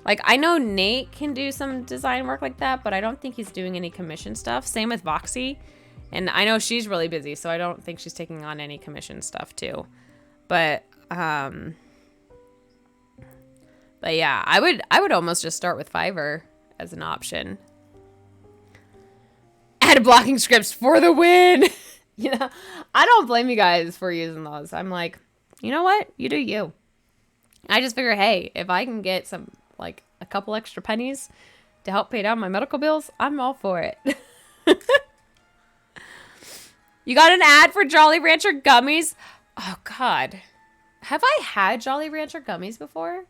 Like, I know Nate can do some design work like that, but I don't think he's doing any commission stuff. Same with Voxy. And I know she's really busy, so I don't think she's taking on any commission stuff too. But yeah, I would almost just start with Fiverr as an option. Add blocking scripts for the win. You know, I don't blame you guys for using those. I'm like, you know what? You do you. I just figure, hey, if I can get some, like, a couple extra pennies to help pay down my medical bills, I'm all for it. You got an ad for Jolly Rancher gummies? Oh, God. Have I had Jolly Rancher gummies before?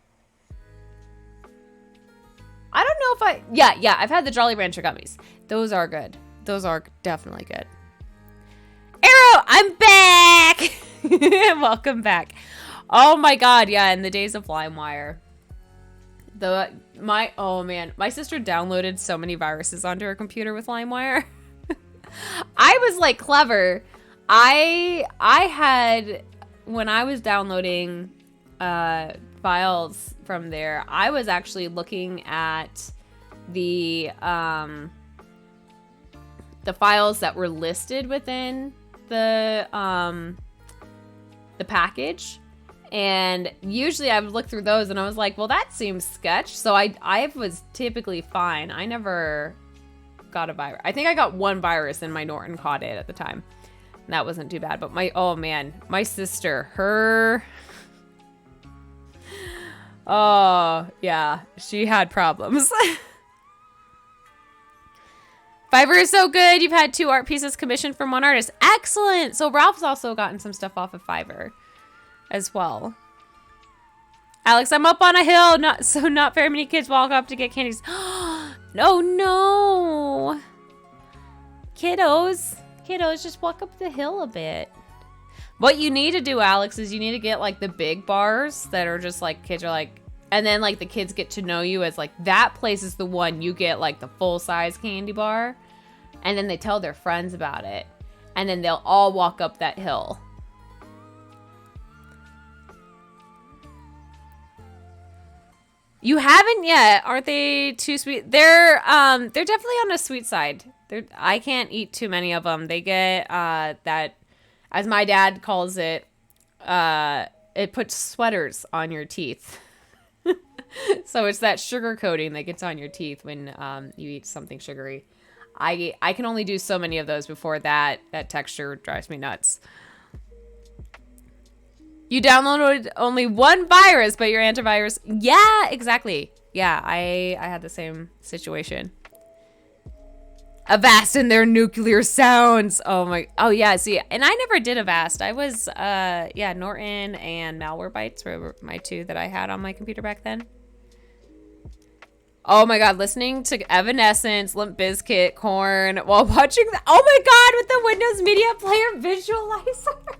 I don't know if I... Yeah, I've had the Jolly Rancher gummies. Those are good. Those are definitely good. Arrow, I'm back! Welcome back. Oh my God, yeah, in the days of LimeWire. Oh man, my sister downloaded so many viruses onto her computer with LimeWire. I was like clever. I had, when I was downloading files from there, I was actually looking at the files that were listed within the package, and usually I would look through those and I was like, well, that seems sketch. So I was typically fine. I never got a virus. I think I got one virus and my Norton caught it at the time. And that wasn't too bad. But oh man, my sister, oh yeah, she had problems. Fiverr is so good. You've had 2 art pieces commissioned from one artist. Excellent. So Ralph's also gotten some stuff off of Fiverr as well. Alex, I'm up on a hill. Not very many kids walk up to get candies. No. Kiddos, just walk up the hill a bit. What you need to do, Alex, is you need to get like the big bars that are just like kids are like, and then like the kids get to know you as like that place is the one you get like the full size candy bar, and then they tell their friends about it, and then they'll all walk up that hill. You haven't yet. Aren't they too sweet? They're definitely on the sweet side. I can't eat too many of them. They get that, as my dad calls it, it puts sweaters on your teeth. So it's that sugar coating that gets on your teeth when you eat something sugary. I can only do so many of those before that texture drives me nuts. You downloaded only one virus, but your antivirus... Yeah, exactly. Yeah, I had the same situation. Avast and their nuclear sounds. Oh, yeah, see, and I never did Avast. I was, Norton and Malwarebytes were my two that I had on my computer back then. Oh my god, listening to Evanescence, Limp Bizkit, Korn, while watching oh my god, with the Windows Media Player visualizer.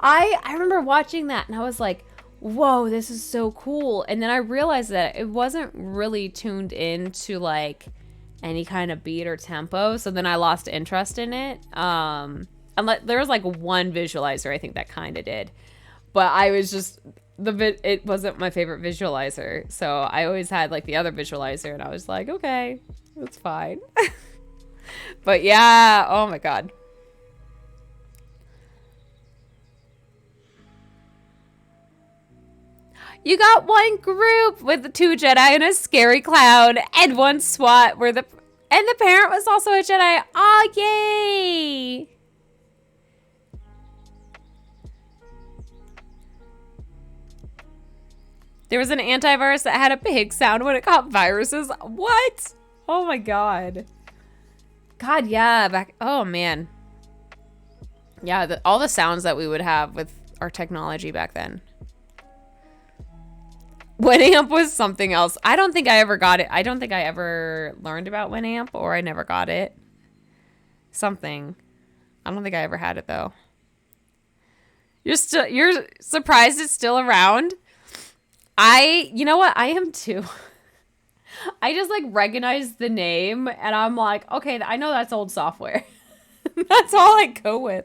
I remember watching that and I was like, whoa, this is so cool. And then I realized that it wasn't really tuned into like any kind of beat or tempo. So then I lost interest in it. There was like one visualizer I think that kind of did. But I was just, it wasn't my favorite visualizer. So I always had like the other visualizer and I was like, okay, that's fine. But yeah, oh my god. You got one group with the 2 Jedi and a scary clown and 1 SWAT and the parent was also a Jedi. Oh, yay! There was an antivirus that had a pig sound when it caught viruses. What? Oh my god. God, yeah. Oh man. Yeah, all the sounds that we would have with our technology back then. Winamp was something else. I don't think I ever got it. I don't think I ever learned about Winamp, or I never got it. Something. I don't think I ever had it though. You're surprised it's still around? You know what? I am too. I just like recognize the name and I'm like, okay, I know that's old software. That's all I go with.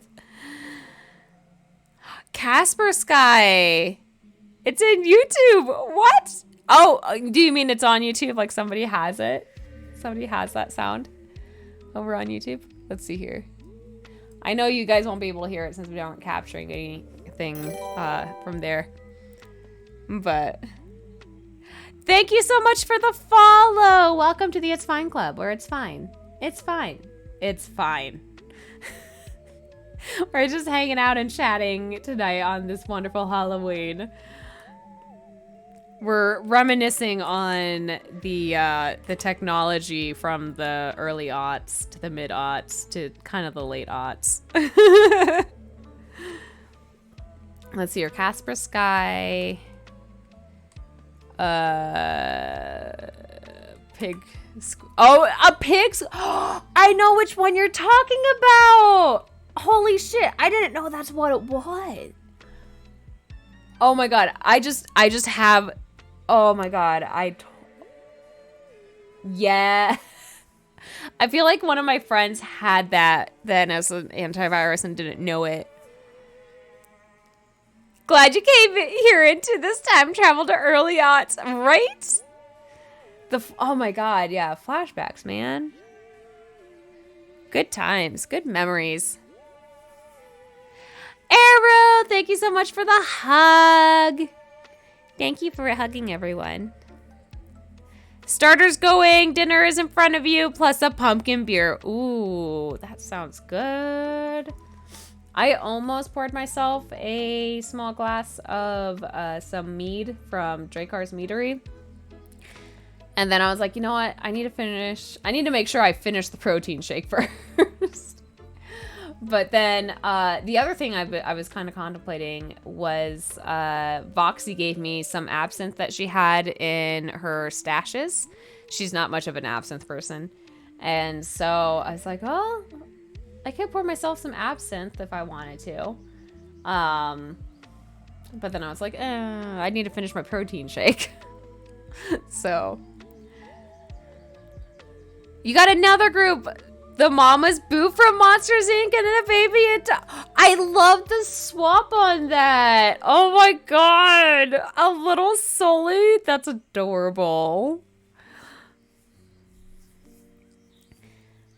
Casper Sky. It's in YouTube. What? Oh, do you mean it's on YouTube? Like somebody has it? Somebody has that sound over on YouTube? Let's see here. I know you guys won't be able to hear it since we aren't capturing anything from there. But thank you so much for the follow. Welcome to the It's Fine Club, where it's fine. It's fine. It's fine. We're just hanging out and chatting tonight on this wonderful Halloween. We're reminiscing on the technology from the early aughts to the mid aughts to kind of the late aughts. Let's see here. Casper Sky. Pig. Oh, a pig. I know which one you're talking about. Holy shit. I didn't know that's what it was. Oh my god. I just have. Oh my god. Yeah. I feel like one of my friends had that then as an antivirus and didn't know it. Glad you came here into this time travel to early aughts, right? Oh my god, yeah, flashbacks, man. Good times, good memories. Arrow, thank you so much for the hug. Thank you for hugging everyone. Starter's going, dinner is in front of you, plus a pumpkin beer. Ooh, that sounds good. I almost poured myself a small glass of some mead from Dracar's Meadery. And then I was like, you know what? I need to make sure I finish the protein shake first. But then the other thing I was kind of contemplating was Voxy gave me some absinthe that she had in her stashes. She's not much of an absinthe person. And so I was like, oh, I could pour myself some absinthe if I wanted to. But then I was like, I need to finish my protein shake. So. You got another group. The mom was Boo from Monsters Inc. and then a baby and I love the swap on that. Oh my god. A little Sully. That's adorable.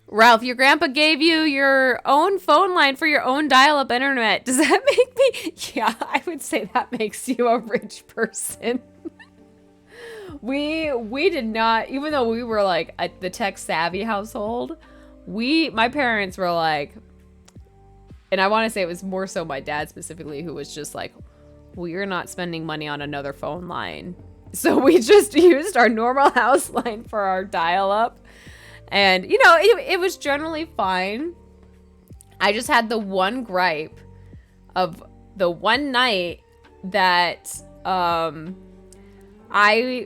Ralph, your grandpa gave you your own phone line for your own dial-up internet. Does that make me... Yeah, I would say that makes you a rich person. We did not, even though we were like the tech-savvy household, my parents were like, and I want to say it was more so my dad specifically, who was just like, we're not spending money on another phone line. So we just used our normal house line for our dial-up. And, you know, it was generally fine. I just had the one gripe of the one night that I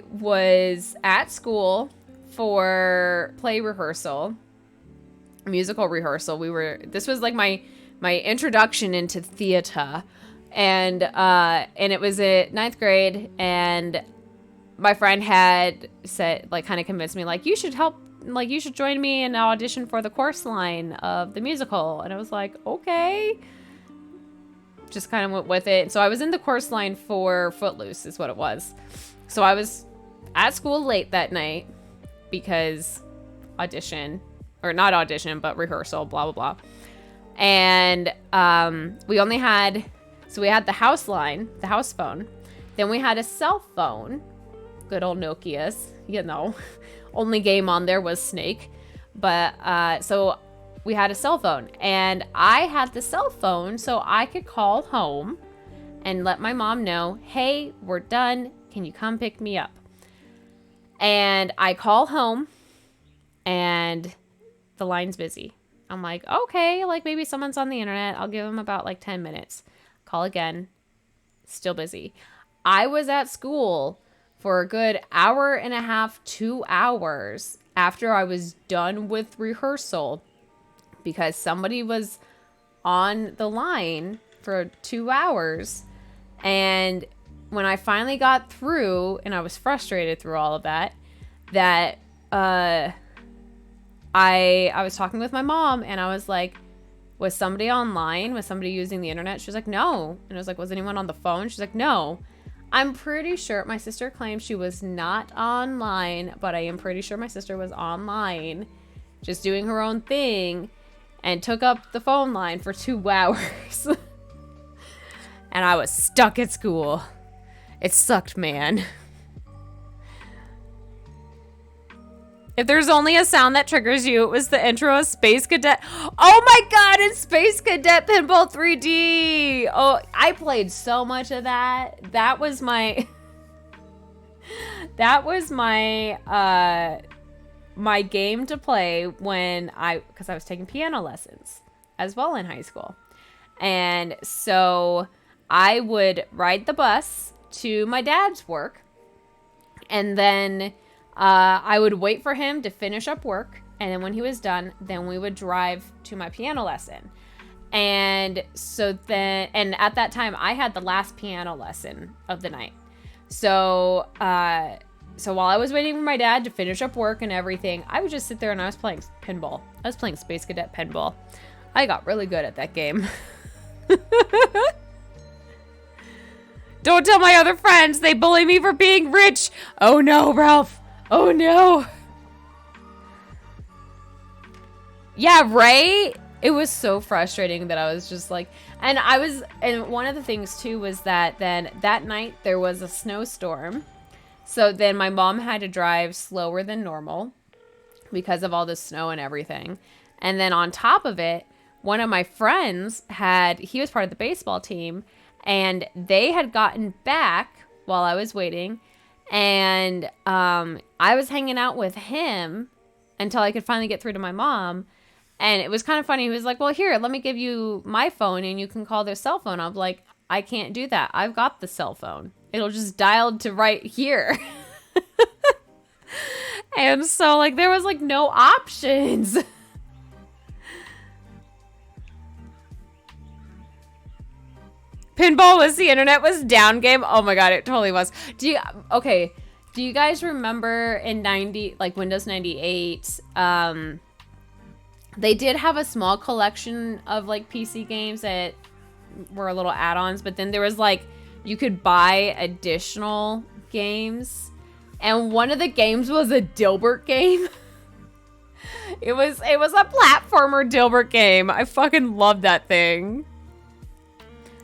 was at school for play rehearsal, musical rehearsal. This was like my introduction into theater. And it was at 9th grade, and my friend had said, like, kind of convinced me, like, you should join me in an audition for the chorus line of the musical. And I was like, okay. Just kind of went with it. So I was in the chorus line for Footloose is what it was. So I was at school late that night because audition, or not audition, but rehearsal, blah, blah, blah. And we had the house line, the house phone. Then we had a cell phone, good old Nokia's, you know. Only game on there was Snake. But so we had a cell phone, and I had the cell phone so I could call home and let my mom know, hey, we're done. Can you come pick me up? And I call home and the line's busy. I'm like, okay, like maybe someone's on the internet. I'll give them about like 10 minutes. Call again. Still busy. I was at school for a good hour and a half, 2 hours after I was done with rehearsal because somebody was on the line for 2 hours. And when I finally got through, and I was frustrated through all of that, I was talking with my mom, and I was like, was somebody online? Was somebody using the internet? She was like, no. And I was like, was anyone on the phone? She's like, no. I'm pretty sure my sister claimed she was not online, but I am pretty sure my sister was online, just doing her own thing, and took up the phone line for 2 hours. And I was stuck at school. It sucked, man. If there's only a sound that triggers you, it was the intro of Space Cadet. Oh my god, it's Space Cadet Pinball 3D. Oh, I played so much of that. That was my my game to play because I was taking piano lessons as well in high school. And so I would ride the bus to my dad's work, and then I would wait for him to finish up work, and then when he was done, then we would drive to my piano lesson. And so then, and at that time, I had the last piano lesson of the night. So while I was waiting for my dad to finish up work and everything, I would just sit there and I was playing pinball. I was playing Space Cadet Pinball. I got really good at that game. Don't tell my other friends. They bully me for being rich. Oh no, Ralph. Oh no. Yeah, right? It was so frustrating that I was just like, and one of the things too was that then that night there was a snowstorm. So then my mom had to drive slower than normal because of all the snow and everything. And then on top of it, one of my friends he was part of the baseball team, and they had gotten back while I was waiting. And I was hanging out with him until I could finally get through to my mom. And it was kind of funny. He was like, well, here, let me give you my phone and you can call their cell phone. I'm like, I can't do that. I've got the cell phone. It'll just dial to right here. And so, like, there was, like, no options. Pinball was the internet was down game. Oh my god, it totally was. Do you guys remember in Windows 98, They did have a small collection of like PC games that were little add-ons, but then there was like, you could buy additional games, and one of the games was a Dilbert game. It was a platformer Dilbert game. I fucking love that thing.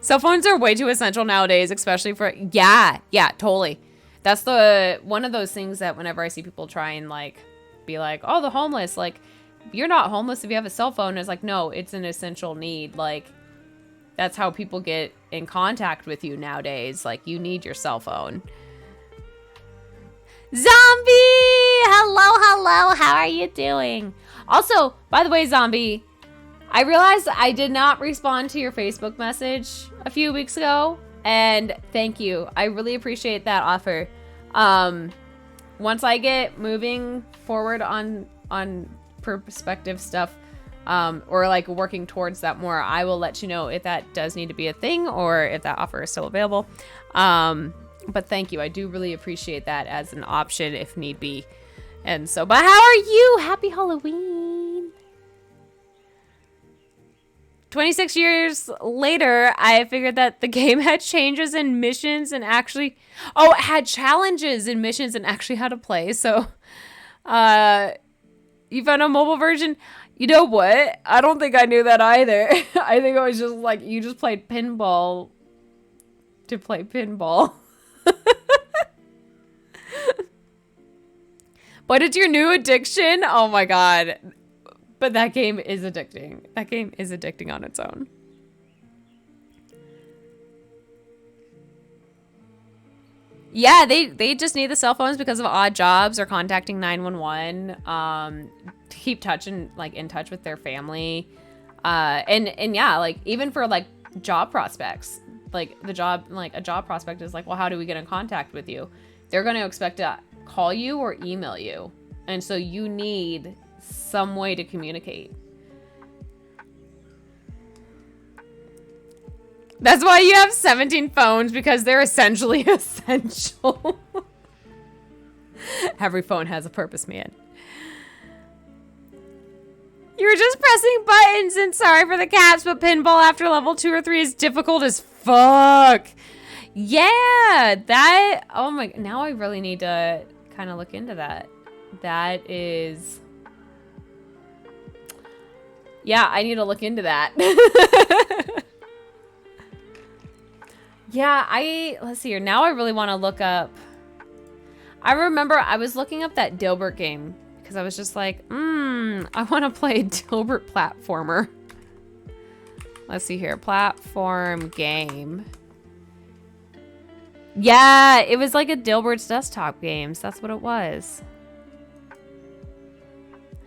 Cell phones are way too essential nowadays, especially for, yeah, totally. That's one of those things that whenever I see people try and like be like, oh, the homeless, like, you're not homeless if you have a cell phone. It's like, no, it's an essential need. Like, that's how people get in contact with you nowadays. Like, you need your cell phone. Zombie! Hello, how are you doing? Also, by the way, Zombie, I realized I did not respond to your Facebook message a few weeks ago, and thank you. I really appreciate that offer. Once I get moving forward on perspective stuff, or like working towards that more, I will let you know if that does need to be a thing or if that offer is still available. But thank you. I do really appreciate that as an option if need be. And so, but how are you? Happy Halloween. 26 years later, I figured that the game had changes in missions and actually, it had challenges in missions and actually how to play. So, you found a mobile version. You know what? I don't think I knew that either. I think it was just like, you just played pinball to play pinball. But it's your new addiction? Oh my god. But that game is addicting. That game is addicting on its own. Yeah, they just need the cell phones because of odd jobs or contacting 911. To keep in touch with their family. And yeah, like even for like job prospects. Like a job prospect is like, well, how do we get in contact with you? They're going to expect to call you or email you. And so you need some way to communicate. That's why you have 17 phones, because they're essentially essential. Every phone has a purpose, man. You were just pressing buttons, and sorry for the caps, but pinball after level 2 or 3 is difficult as fuck. Yeah, that, oh my, now I really need to kind of look into that. That is, yeah, I need to look into that. Yeah, let's see here. Now I really want to look up. I remember I was looking up that Dilbert game because I was just like, I want to play a Dilbert platformer. Let's see here. Platform game. Yeah, it was like a Dilbert's desktop games. That's what it was.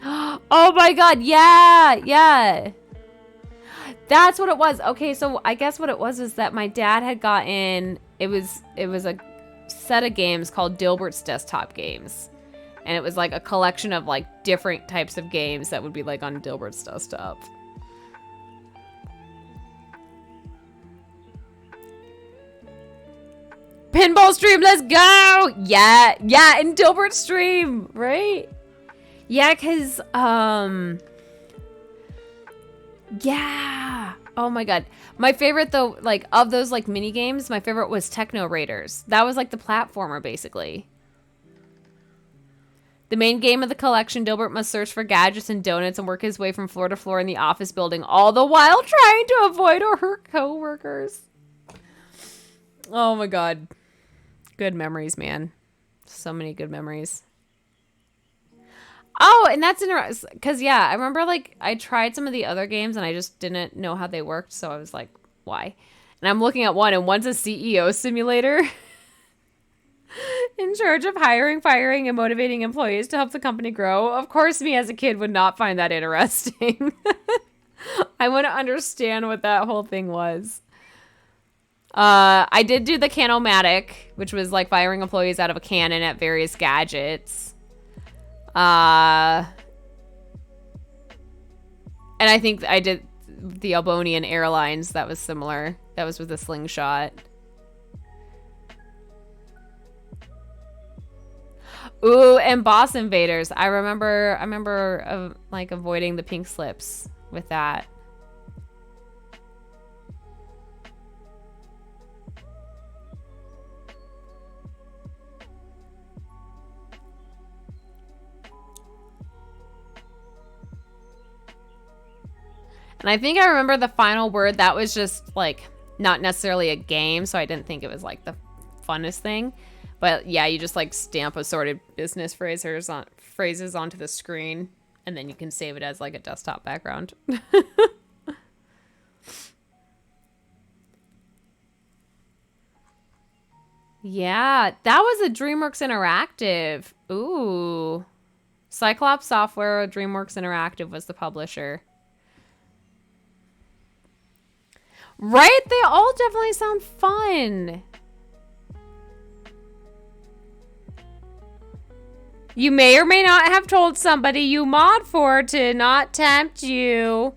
Oh my god, yeah. That's what it was. Okay, so I guess what it was is that my dad had gotten, it was a set of games called Dilbert's Desktop Games. And it was like a collection of like different types of games that would be like on Dilbert's desktop. Pinball stream, let's go! Yeah, and Dilbert stream, right? Yeah, because, yeah. Oh my god. My favorite though, like of those like mini games, my favorite was Techno Raiders. That was like the platformer basically. The main game of the collection, Dilbert must search for gadgets and donuts and work his way from floor to floor in the office building, all the while trying to avoid or hurt coworkers. Oh my god. Good memories, man. So many good memories. Oh, and that's interesting, because, yeah, I remember, like, I tried some of the other games, and I just didn't know how they worked, so I was like, why? And I'm looking at one, and one's a CEO simulator in charge of hiring, firing, and motivating employees to help the company grow. Of course, me as a kid would not find that interesting. I wouldn't understand what that whole thing was. I did do the Canomatic, which was, like, firing employees out of a cannon at various gadgets. And I think I did the Albanian Airlines. That was similar. That was with a slingshot. Ooh, and Boss Invaders. I remember like avoiding the pink slips with that. And I think I remember the final word, that was just like not necessarily a game, so I didn't think it was like the funnest thing. But yeah, you just like stamp assorted business phrases onto the screen, and then you can save it as like a desktop background. Yeah, that was a DreamWorks Interactive. Ooh. Cyclops Software, DreamWorks Interactive was the publisher. Right? They all definitely sound fun. You may or may not have told somebody you mod for to not tempt you.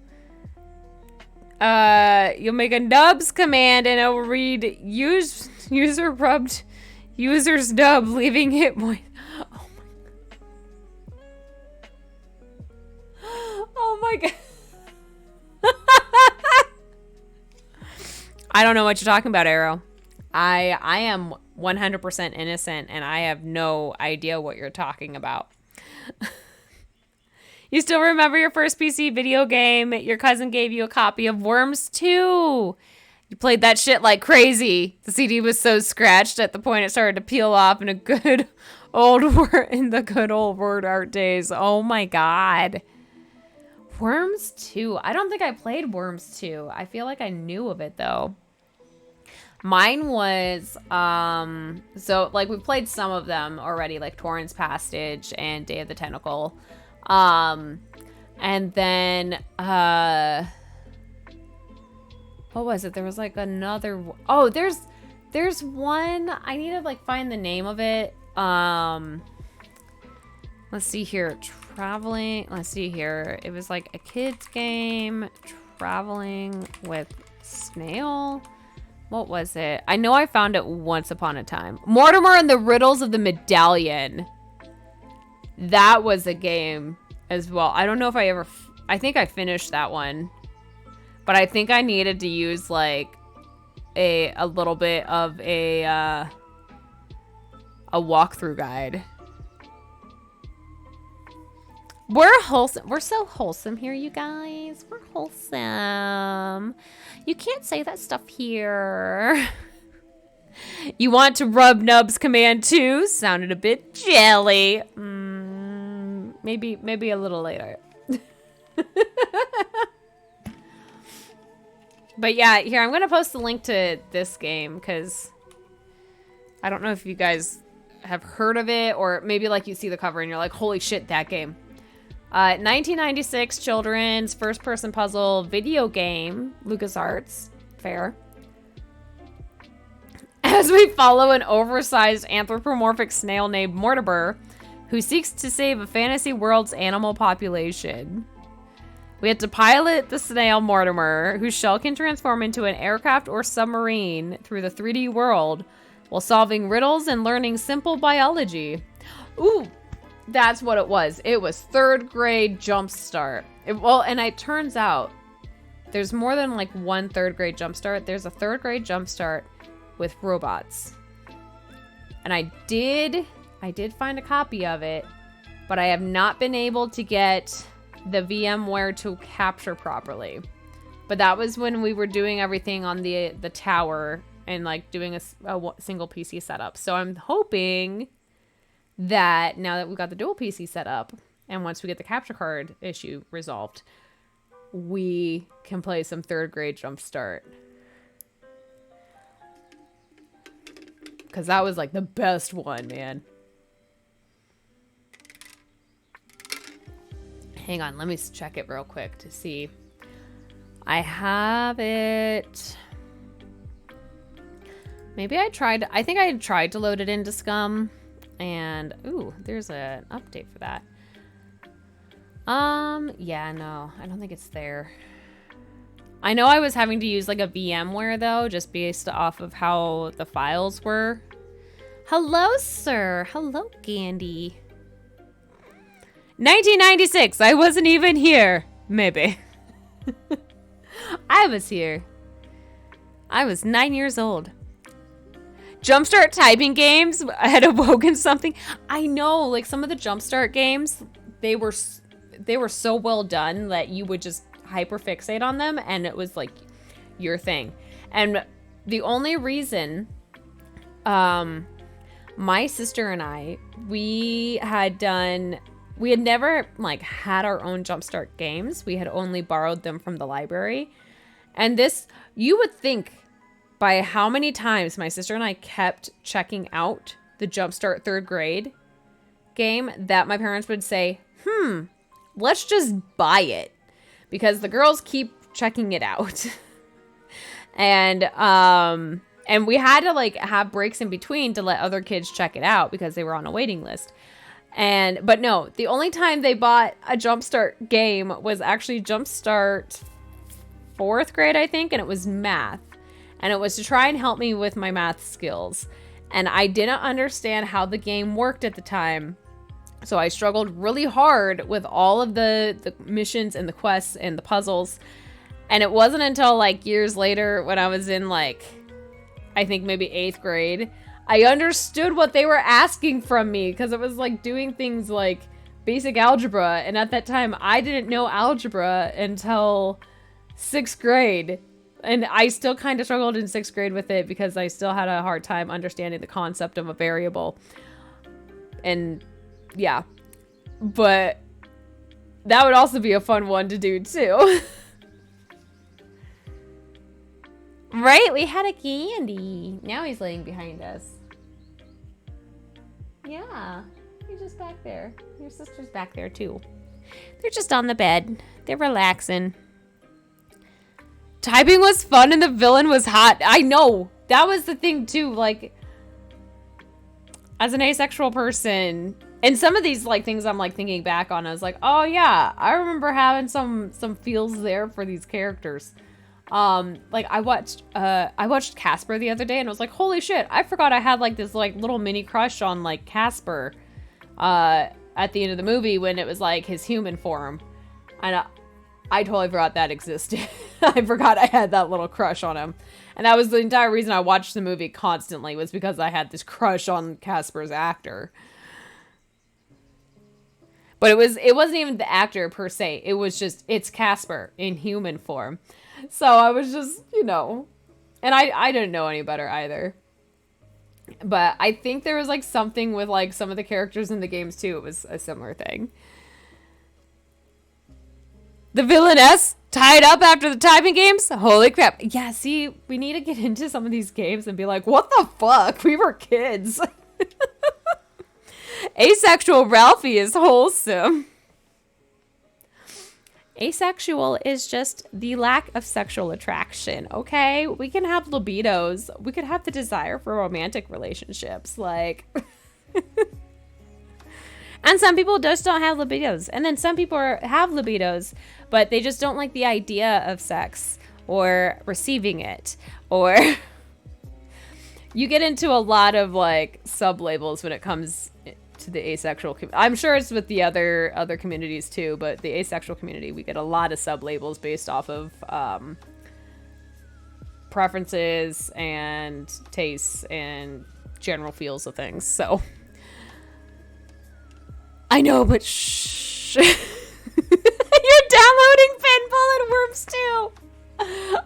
You'll make a nubs command and it'll read user rubbed user's nub, leaving hit point. Oh my god. I don't know what you're talking about, Arrow. I am 100% innocent, and I have no idea what you're talking about. You still remember your first PC video game? Your cousin gave you a copy of Worms 2. You played that shit like crazy. The CD was so scratched at the point it started to peel off in the good old word art days. Oh my god. Worms 2. I don't think I played Worms 2. I feel like I knew of it though. Mine was, so, like, we've played some of them already, like Torrance Passage and Day of the Tentacle. And then, what was it? There was, like, another, oh, there's one, I need to, like, find the name of it. Let's see here, let's see here. It was, like, a kid's game, traveling with snail. What was it? I know I found it once upon a time. Mortimer and the Riddles of the Medallion. That was a game as well. I don't know if I think I finished that one. But I think I needed to use like a little bit of a walkthrough guide. We're wholesome. We're so wholesome here, you guys. We're wholesome. You can't say that stuff here. You want to rub nubs command 2? Sounded a bit jelly. Maybe a little later. But yeah, here, I'm going to post the link to this game because I don't know if you guys have heard of it, or maybe like you see the cover and you're like, holy shit, that game. 1996 children's first-person puzzle video game, LucasArts, fair. As we follow an oversized anthropomorphic snail named Mortimer, who seeks to save a fantasy world's animal population. We had to pilot the snail Mortimer, whose shell can transform into an aircraft or submarine through the 3D world, while solving riddles and learning simple biology. Ooh! That's what it was. It was 3rd grade Jumpstart. And it turns out there's more than like one 3rd grade Jumpstart. There's a 3rd grade Jumpstart with robots. And I did find a copy of it, but I have not been able to get the VMware to capture properly. But that was when we were doing everything on the tower and like doing a single PC setup. So I'm hoping that now that we've got the dual PC set up, and once we get the capture card issue resolved, we can play some 3rd grade Jumpstart. Because that was like the best one, man. Hang on, let me check it real quick to see. I have it. Maybe I think I had tried to load it into Scum. And, ooh, there's an update for that. Yeah, no, I don't think it's there. I know I was having to use like a VMware though, just based off of how the files were. Hello, sir. Hello, Gandhi. 1996. I wasn't even here. Maybe. I was here. I was 9 years old. Jumpstart typing games had awoken something. I know, like some of the Jumpstart games, they were so well done that you would just hyperfixate on them, and it was like your thing. And the only reason, my sister and I, we had never like had our own Jumpstart games. We had only borrowed them from the library. And this, you would think by how many times my sister and I kept checking out the Jumpstart 3rd grade game that my parents would say, let's just buy it. Because the girls keep checking it out. And we had to like have breaks in between to let other kids check it out because they were on a waiting list. But no, the only time they bought a Jumpstart game was actually Jumpstart 4th grade, I think, and it was math. And it was to try and help me with my math skills. And I didn't understand how the game worked at the time. So I struggled really hard with all of the missions and the quests and the puzzles. And it wasn't until like years later when I was in like, I think maybe 8th grade, I understood what they were asking from me, because it was like doing things like basic algebra. And at that time, I didn't know algebra until 6th grade. And I still kind of struggled in 6th grade with it because I still had a hard time understanding the concept of a variable. And yeah, but that would also be a fun one to do too. Right? We had a Candy. Now he's laying behind us. Yeah, he's just back there. Your sister's back there too. They're just on the bed. They're relaxing. Typing was fun and the villain was hot. I know. That was the thing too. Like, as an asexual person, and some of these like things I'm like thinking back on, I was like, oh yeah, I remember having some feels there for these characters. Like I watched Casper the other day and I was like, holy shit, I forgot I had like this like little mini crush on like Casper at the end of the movie when it was like his human form. And I totally forgot that existed. I forgot I had that little crush on him. And that was the entire reason I watched the movie constantly, was because I had this crush on Casper's actor. But it wasn't even the actor per se. It was just, it's Casper in human form. So I was just, you know, and I didn't know any better either. But I think there was like something with like some of the characters in the games too. It was a similar thing. The villainess tied up after the typing games? Holy crap. Yeah, see, we need to get into some of these games and be like, what the fuck? We were kids. Asexual Ralphie is wholesome. Asexual is just the lack of sexual attraction, okay? We can have libidos. We could have the desire for romantic relationships, like... And some people just don't have libidos. And then some people have libidos, but they just don't like the idea of sex or receiving it. Or you get into a lot of like sub-labels when it comes to the asexual community. I'm sure it's with the other communities too, but the asexual community, we get a lot of sub-labels based off of preferences and tastes and general feels of things. So... I know, but shh. You're downloading Pinball and Worms too.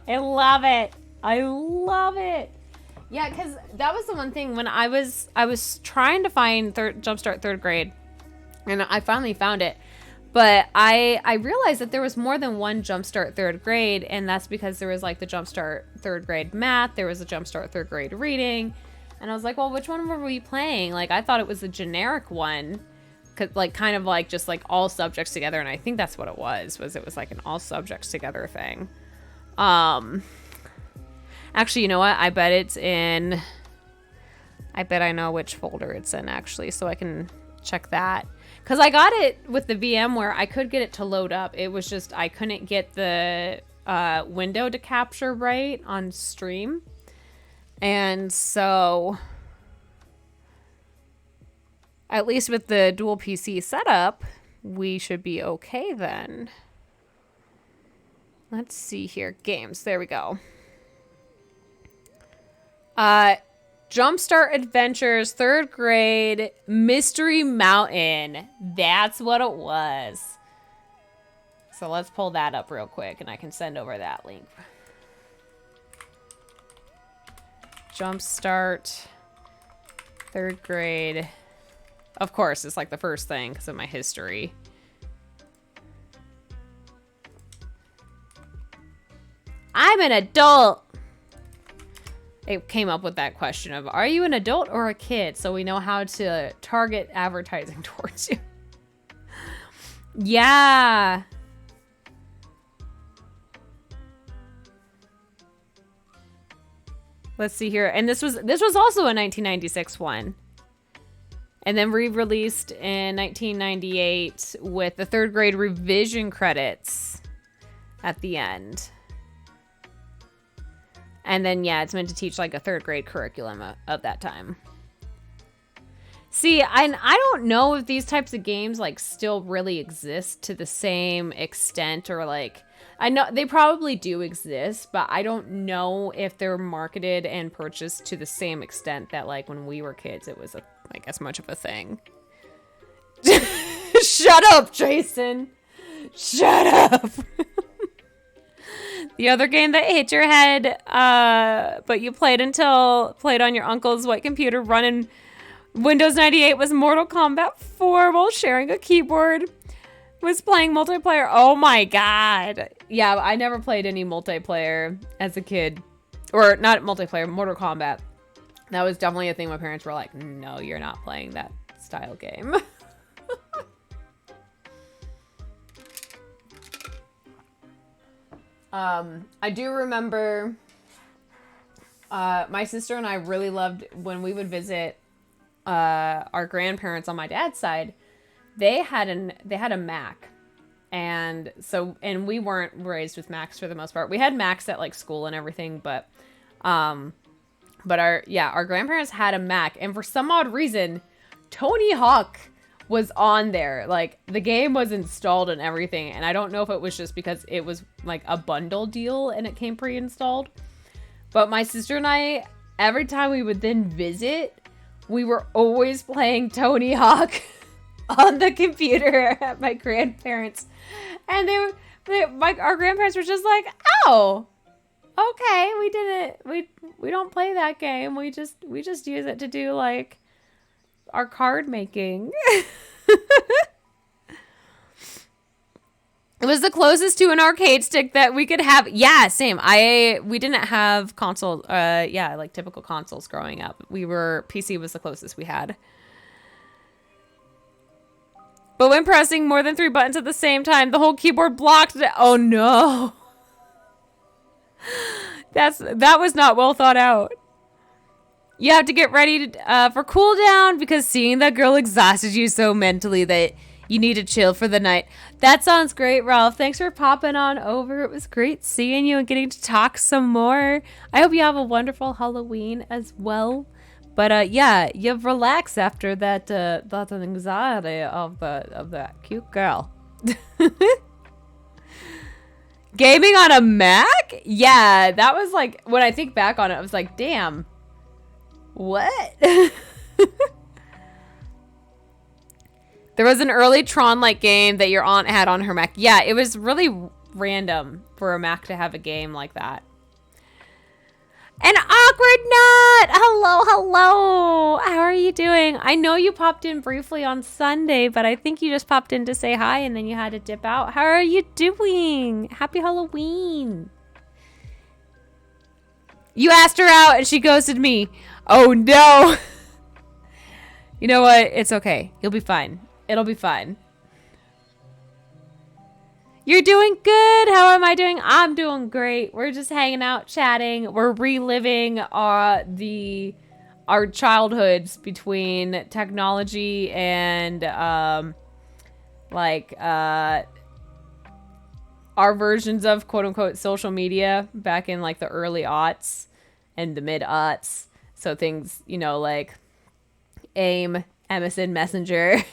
I love it. I love it. Yeah, because that was the one thing when I was trying to find Jumpstart 3rd grade, and I finally found it. But I realized that there was more than one Jumpstart 3rd grade, and that's because there was like the Jumpstart 3rd grade math, there was a Jumpstart 3rd grade reading, and I was like, well, which one were we playing? Like, I thought it was the generic one. Like kind of like just like all subjects together, and I think that's what it was like an all subjects together thing. Actually, you know what, I bet I know which folder it's in actually, so I can check that, because I got it with the VMware. I could get it to load up. It was just I couldn't get the window to capture right on stream, and so At least with the dual PC setup, we should be okay then. Let's see here. Games. There we go. Jumpstart Adventures, 3rd grade, Mystery Mountain. That's what it was. So let's pull that up real quick and I can send over that link. Jumpstart, 3rd grade. Of course, it's like the first thing because of my history. I'm an adult. It came up with that question of, are you an adult or a kid? So we know how to target advertising towards you. Yeah. Let's see here. And this was also a 1996 one. And then re-released in 1998 with the 3rd grade revision credits at the end. And then, yeah, it's meant to teach like a 3rd grade curriculum of that time. See, I don't know if these types of games like still really exist to the same extent, or like, I know they probably do exist, but I don't know if they're marketed and purchased to the same extent that like when we were kids, it was like as much of a thing. Shut up, Jason. Shut up. The other game that hit your head, but you played on your uncle's white computer running Windows 98 was Mortal Kombat 4 while sharing a keyboard. Was playing multiplayer. Oh my god. Yeah, I never played any multiplayer as a kid. Or not multiplayer, Mortal Kombat. That was definitely a thing my parents were like, no, you're not playing that style game. I do remember my sister and I really loved when we would visit our grandparents on my dad's side. They had a Mac, and we weren't raised with Macs for the most part. We had Macs at like school and everything, but our grandparents had a Mac, and for some odd reason, Tony Hawk was on there. Like, the game was installed and everything, and I don't know if it was just because it was like a bundle deal and it came pre-installed. But my sister and I, every time we would then visit, we were always playing Tony Hawk on the computer at my grandparents. And our grandparents were just like, oh, okay, we don't play that game. We just use it to do like our card making. It was the closest to an arcade stick that we could have. Yeah, same. We didn't have console, like typical consoles growing up. PC was the closest we had. But when pressing more than 3 buttons at the same time, the whole keyboard blocked it. Oh no. That was not well thought out. You have to get ready for cooldown because seeing that girl exhausted you so mentally that you need to chill for the night. That sounds great, Ralph. Thanks for popping on over. It was great seeing you and getting to talk some more. I hope you have a wonderful Halloween as well. But yeah, you've relaxed after that anxiety of that cute girl. Gaming on a Mac? Yeah, that was like, when I think back on it, I was like, damn. What? There was an early Tron-like game that your aunt had on her Mac. Yeah, it was really random for a Mac to have a game like that. An awkward nut! Hello. How are you doing? I know you popped in briefly on Sunday, but I think you just popped in to say hi and then you had to dip out. How are you doing? Happy Halloween. You asked her out and she ghosted me. Oh no. You know what? It's okay. You'll be fine. It'll be fine. You're doing good. How am I doing? I'm doing great. We're just hanging out, chatting. We're reliving our childhoods between technology and our versions of quote unquote social media back in like the early aughts and the mid aughts. So things, like AIM MSN Messenger.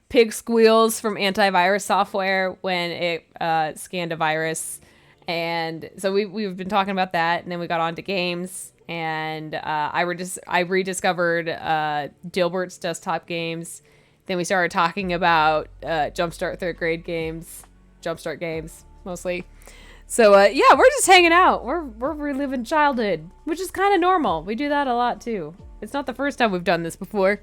Pig squeals from antivirus software when it scanned a virus. And so we've been talking about that, and then we got on to games, and I rediscovered Dilbert's desktop games. Then we started talking about Jumpstart third grade games, Jumpstart games mostly. So yeah, we're just hanging out. We're reliving childhood, which is kind of normal. We do that a lot too. It's not the first time we've done this before.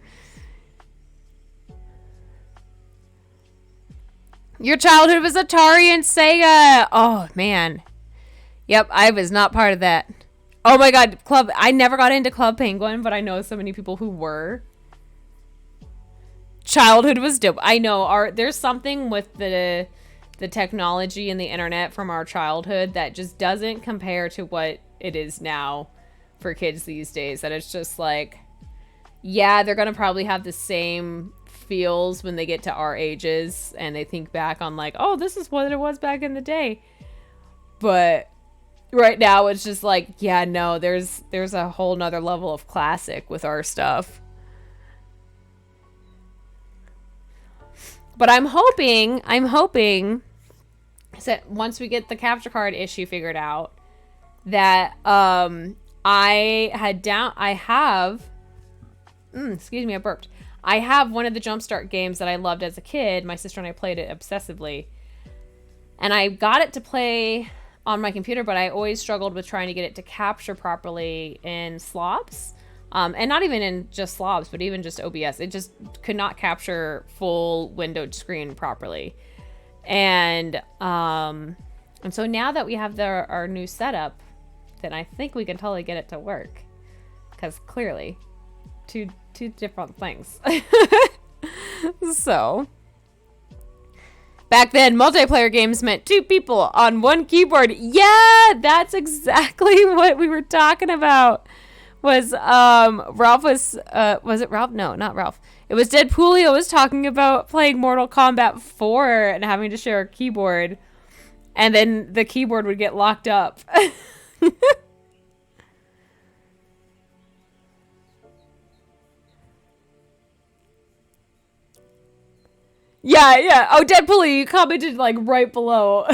Your childhood was Atari and Sega. Oh man. Yep, I was not part of that. Oh my god, I never got into Club Penguin, but I know so many people who were. Childhood was dope. I know there's something with the technology and the internet from our childhood that just doesn't compare to what it is now for kids these days. That it's just like, yeah, they're gonna probably have the same feels when they get to our ages and they think back on like, oh, this is what it was back in the day. But right now it's just like, yeah, no, there's a whole nother level of classic with our stuff. But I'm hoping that once we get the capture card issue figured out, that I have one of the Jumpstart games that I loved as a kid. My sister and I played it obsessively. And I got it to play on my computer, but I always struggled with trying to get it to capture properly in slobs. And not even in just slobs, but even just OBS. It just could not capture full windowed screen properly. And so now that we have our new setup, then I think we can totally get it to work. Because clearly, two different things. So, back then, multiplayer games meant 2 people on 1 keyboard. Yeah, that's exactly what we were talking about. Was it Ralph? No, not Ralph. It was Deadpoolio was talking about playing Mortal Kombat 4 and having to share a keyboard, and then the keyboard would get locked up. Yeah. Oh, Deadpoolio, you commented like right below.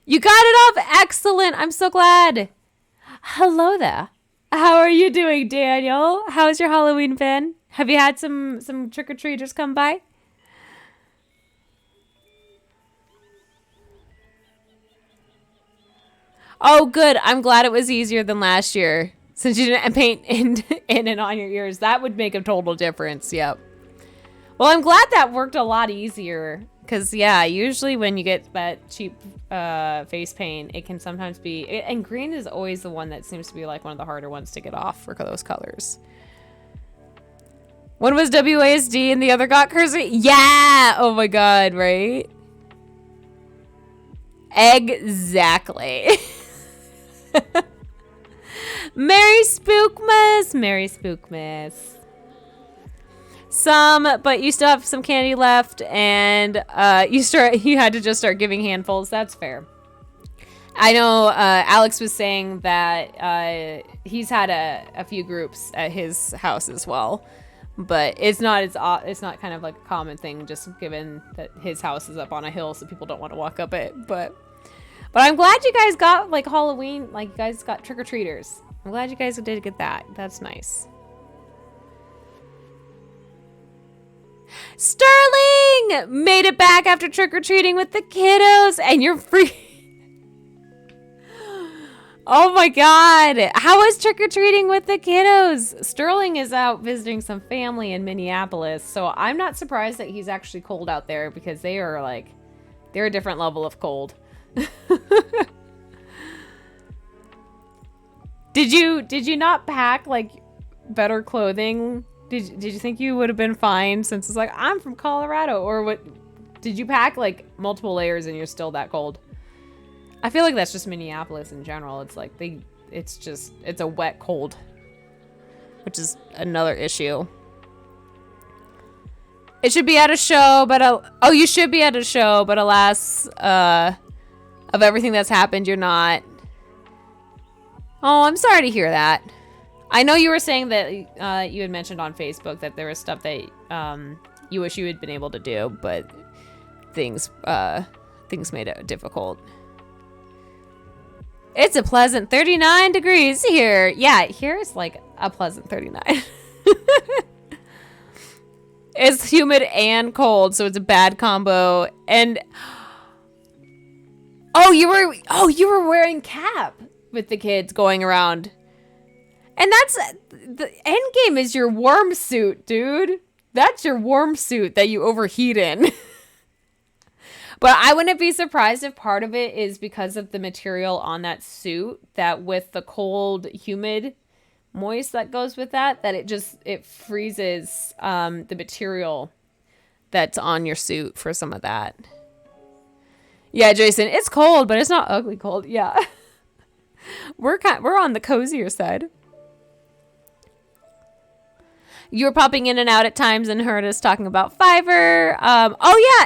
You got it off. Excellent. I'm so glad. Hello there. How are you doing, Daniel? How's your Halloween been? Have you had some trick-or-treaters come by? Oh, good. I'm glad it was easier than last year. Since you didn't paint in and on your ears. That would make a total difference. Yep. Well, I'm glad that worked a lot easier. Because, yeah, usually when you get that cheap face paint, it can sometimes be... And green is always the one that seems to be like one of the harder ones to get off for those colors. One was WASD and the other got cursor. Yeah! Oh my god, right? Exactly. Merry Spookmas! Merry Spookmas. But you still have some candy left, and you had to just start giving handfuls. That's fair. I know Alex was saying that he's had a few groups at his house as well, but it's not kind of like a common thing, just given that his house is up on a hill, so people don't want to walk up it. But I'm glad you guys got like Halloween, like you guys got trick-or-treaters. I'm glad you guys did get that. That's nice. Sterling made it back after trick-or-treating with the kiddos, and you're free. Oh my god. How was trick-or-treating with the kiddos? Sterling is out visiting some family in Minneapolis, so I'm not surprised that he's actually cold out there, because they're a different level of cold. Did you not pack like better clothing? Did you think you would have been fine since it's like, I'm from Colorado? Or what? Did you pack like multiple layers and you're still that cold? I feel like that's just Minneapolis in general. It's like it's a wet cold, which is another issue. It should be at a show, but you should be at a show, but alas, of everything that's happened, you're not. Oh, I'm sorry to hear that. I know you were saying that you had mentioned on Facebook that there was stuff that you wish you had been able to do, but things made it difficult. It's a pleasant 39 degrees here. Yeah, here it's like a pleasant 39. It's humid and cold, so it's a bad combo. And you were wearing cap with the kids going around. And that's the end game is your warm suit, dude. That's your warm suit that you overheat in. But I wouldn't be surprised if part of it is because of the material on that suit, that with the cold, humid, moist that goes with that it freezes the material that's on your suit for some of that. Yeah, Jason, it's cold, but it's not ugly cold. Yeah. We're on the cozier side. You were popping in and out at times and heard us talking about Fiverr.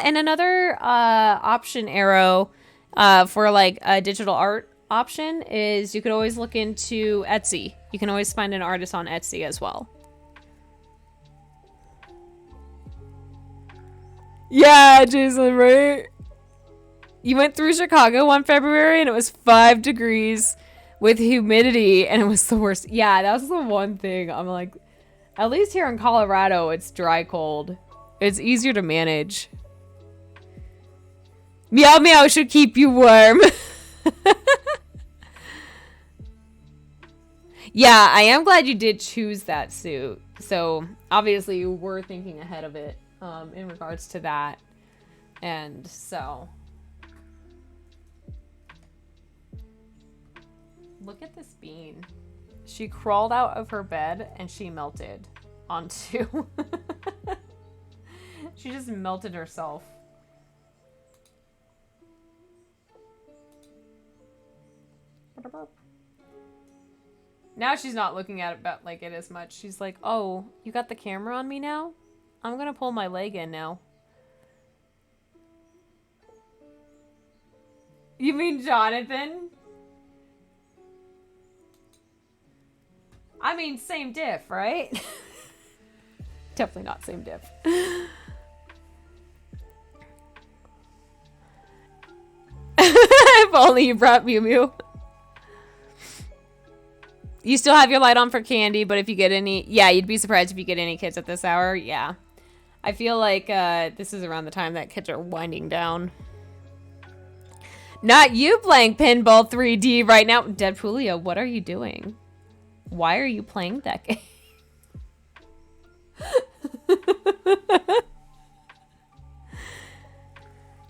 And another option arrow for like a digital art option is you could always look into Etsy. You can always find an artist on Etsy as well. Yeah, Jason, right? You went through Chicago one February and it was 5 degrees with humidity and it was the worst. Yeah, that was the one thing. I'm like, at least here in Colorado, it's dry cold. It's easier to manage. Meow meow should keep you warm. Yeah, I am glad you did choose that suit. So obviously you were thinking ahead of it in regards to that. And so look at this bean. She crawled out of her bed and she melted onto. She just melted herself. Now she's not looking at it like it as much. She's like, oh, you got the camera on me now? I'm gonna pull my leg in now. You mean Jonathan? I mean, same diff, right? Definitely not same diff. If only you brought Mew Mew. You still have your light on for candy, but if you get any... Yeah, you'd be surprised if you get any kids at this hour. Yeah. I feel like this is around the time that kids are winding down. Not you playing Pinball 3D right now. Deadpoolio, what are you doing? Why are you playing that game?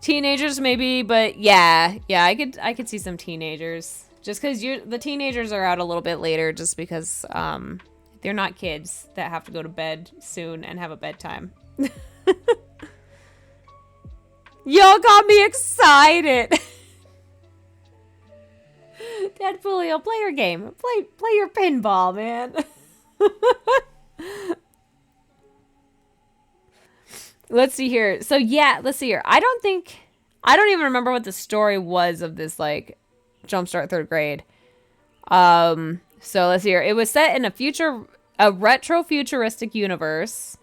Teenagers maybe, but yeah, I could see some teenagers. Just because the teenagers are out a little bit later, just because they're not kids that have to go to bed soon and have a bedtime. Y'all got me excited. Deadpoolio, play your game. Play your pinball, man. Let's see here. So yeah, let's see here. I don't even remember what the story was of this like Jumpstart third grade. So let's see here. It was set in a retro futuristic universe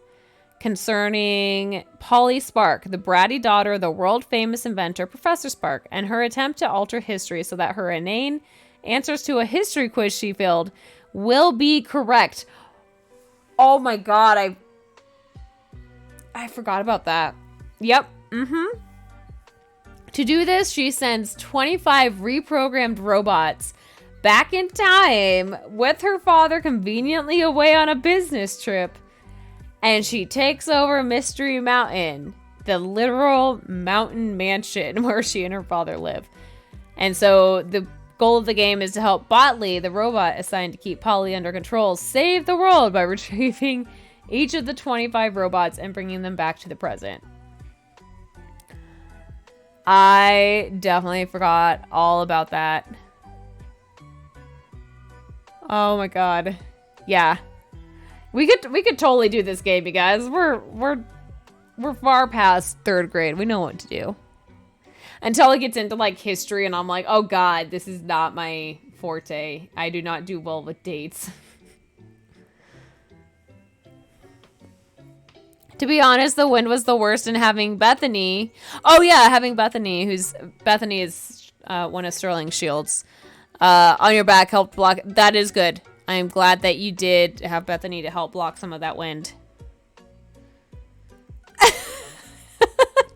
concerning Polly Spark, the bratty daughter of the world famous inventor Professor Spark, and her attempt to alter history so that her inane answers to a history quiz she filled will be correct. Oh my god, I forgot about that. Yep. To do this, she sends 25 reprogrammed robots back in time with her father conveniently away on a business trip. And she takes over Mystery Mountain, the literal mountain mansion where she and her father live. And so the goal of the game is to help Botley, the robot assigned to keep Polly under control, save the world by retrieving each of the 25 robots and bringing them back to the present. I definitely forgot all about that. Oh my god. Yeah. We could totally do this game, you guys. We're far past third grade. We know what to do. Until it gets into like history and I'm like, oh god, this is not my forte. I do not do well with dates. To be honest, the wind was the worst in having Bethany. Oh yeah, having Bethany, Bethany is one of Sterling's shields. On your back helped block. That is good. I am glad that you did have Bethany to help block some of that wind.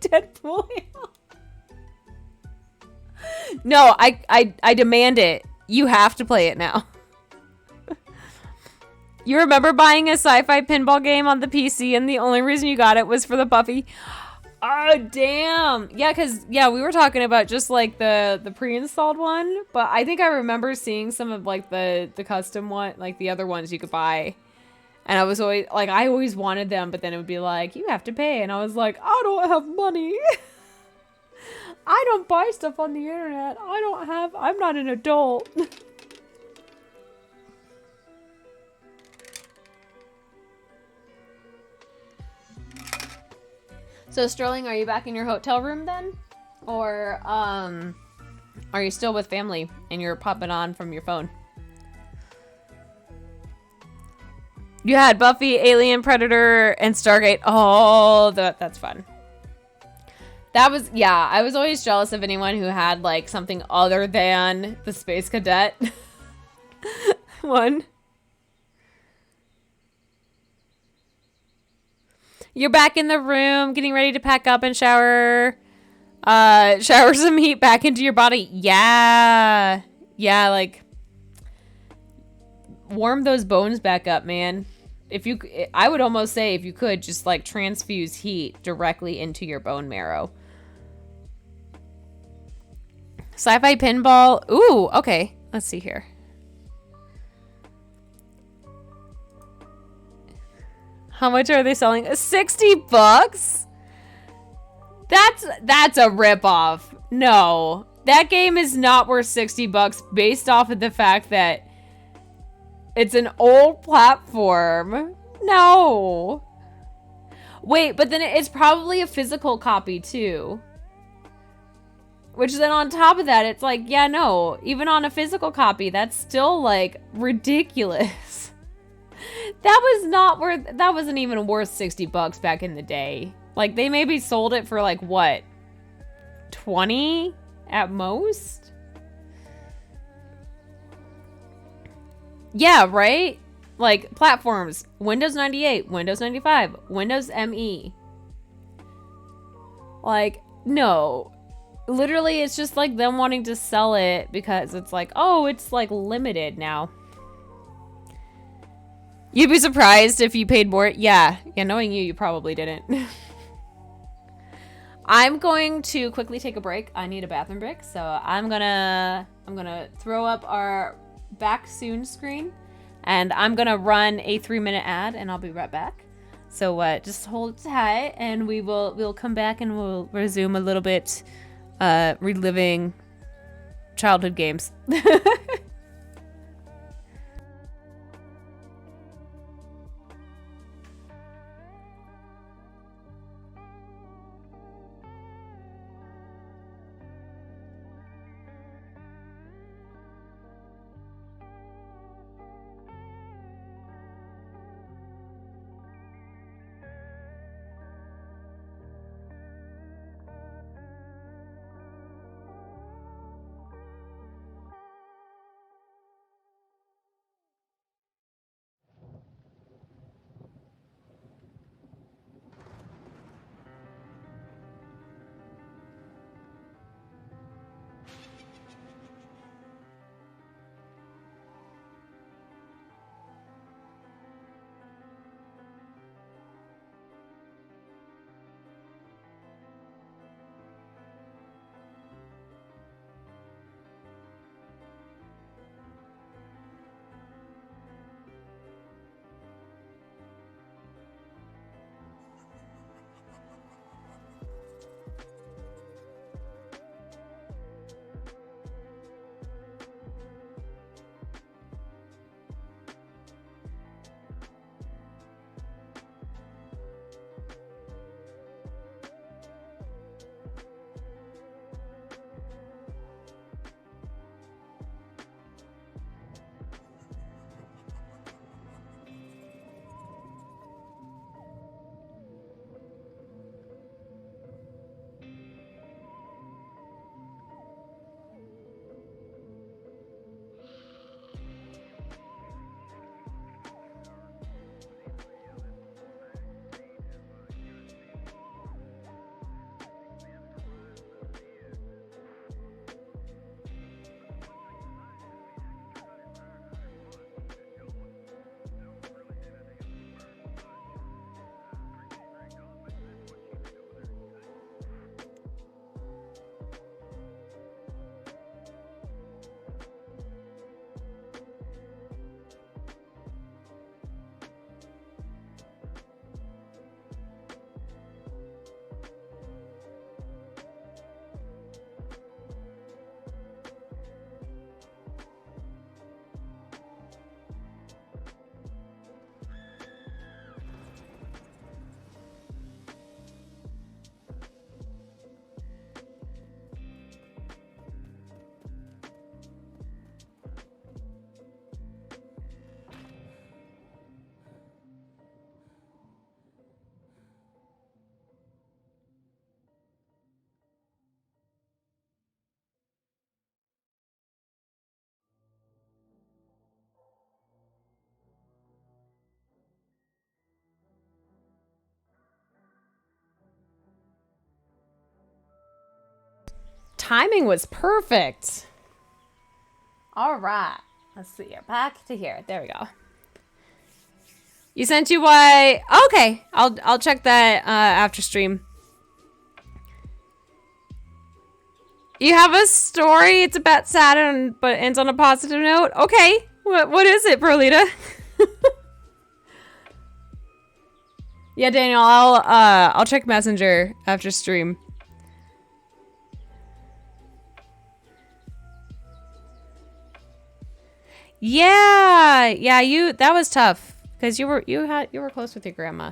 Deadpool. No, I demand it. You have to play it now. You remember buying a sci-fi pinball game on the PC and the only reason you got it was for the Buffy? Oh, damn. Yeah, because, yeah, we were talking about just, like, the pre-installed one. But I think I remember seeing some of, like, the custom one, like, the other ones you could buy. And I was always, like, I always wanted them, but then it would be like, you have to pay. And I was like, I don't have money. I don't buy stuff on the internet. I'm not an adult. So, Sterling, are you back in your hotel room then? Or, are you still with family and you're popping on from your phone? You had Buffy, Alien, Predator, and Stargate. Oh, that's fun. That was, yeah, I was always jealous of anyone who had, like, something other than the Space Cadet one. You're back in the room, getting ready to pack up and shower. Shower some heat back into your body. Yeah. Yeah, like, warm those bones back up, man. I would almost say if you could just, like, transfuse heat directly into your bone marrow. Sci-fi pinball. Ooh, okay. Let's see here. How much are they selling? $60? That's a ripoff. No. That game is not worth $60 based off of the fact that it's an old platform. No. Wait, but then it's probably a physical copy too. Which then on top of that, it's like, yeah, no. Even on a physical copy, that's still, like, ridiculous. That wasn't even worth $60 back in the day. Like, they maybe sold it for, like, what? 20 at most? Yeah, right? Like, platforms. Windows 98, Windows 95, Windows ME. Like, no. Literally, it's just, like, them wanting to sell it because it's like, oh, it's, like, limited now. You'd be surprised if you paid more. Yeah, knowing you probably didn't. I'm going to quickly take a break. I need a bathroom break, so I'm gonna throw up our back soon screen, and I'm gonna run a 3-minute ad, and I'll be right back. So just hold tight, and we'll come back and we'll resume a little bit, reliving childhood games. timing was perfect. All right. Let's see here. Back to here. There we go. You sent you why? Okay. I'll check that after stream. You have a story. It's about Saturn, but ends on a positive note. Okay. What is it, Perlita? Yeah, Daniel. I'll check Messenger after stream. Yeah. That was tough because you were close with your grandma.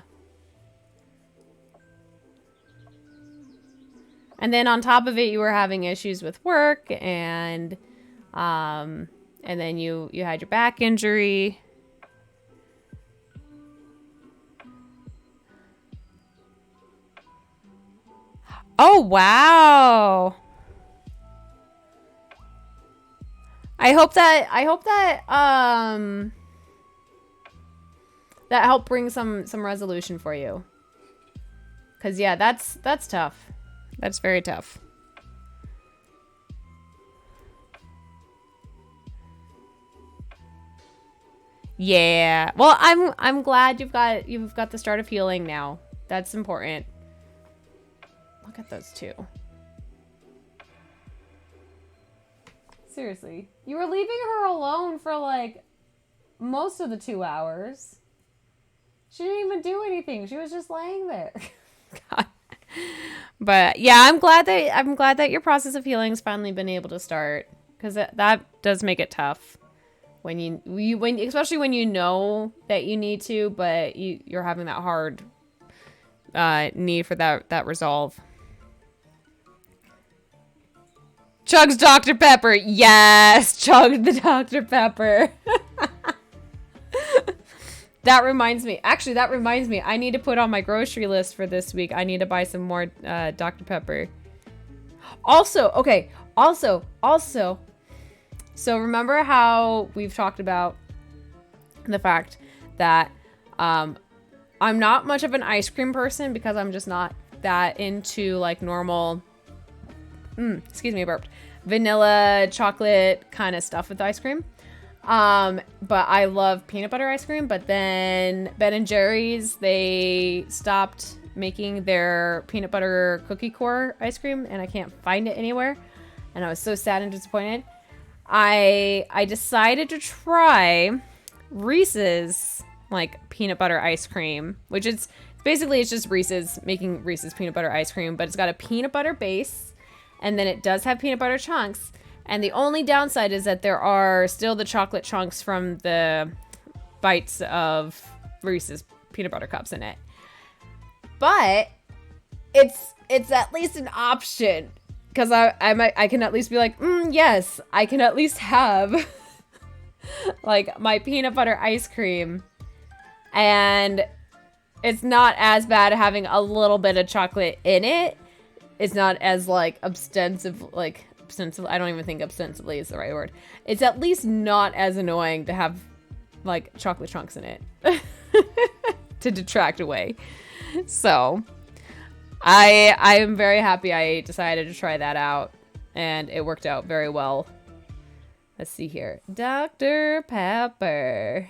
And then on top of it, you were having issues with work, and then you had your back injury. Oh wow! I hope that that helped bring some resolution for you. 'Cause yeah, that's tough. That's very tough. Yeah. Well, I'm glad you've got the start of healing now. That's important. Look at those two. Seriously. You were leaving her alone for like most of the 2 hours. She didn't even do anything. She was just laying there. God. But yeah, I'm glad that your process of healing's finally been able to start, because that does make it tough when especially when you know that you need to, but you're having that hard need for that resolve. Chugs Dr. Pepper. Yes, chug the Dr. Pepper. That reminds me. Actually, that reminds me. I need to put on my grocery list for this week. I need to buy some more Dr. Pepper. Also, okay. Also. So remember how we've talked about the fact that I'm not much of an ice cream person because I'm just not that into like normal, excuse me, I burped, vanilla chocolate kind of stuff with ice cream. But I love peanut butter ice cream. But then Ben & Jerry's, they stopped making their peanut butter cookie core ice cream, and I can't find it anywhere. And I was so sad and disappointed. I decided to try Reese's like peanut butter ice cream, which is basically it's just Reese's making Reese's peanut butter ice cream, but it's got a peanut butter base, and then it does have peanut butter chunks. And the only downside is that there are still the chocolate chunks from the bites of Reese's peanut butter cups in it. But it's at least an option, because I can at least be like, yes, I can at least have like my peanut butter ice cream, and it's not as bad having a little bit of chocolate in it. It's not as like ostensively, I don't even think ostensibly is the right word. It's at least not as annoying to have like chocolate chunks in it to detract away. So I am very happy I decided to try that out, and it worked out very well. Let's see here. Dr. Pepper.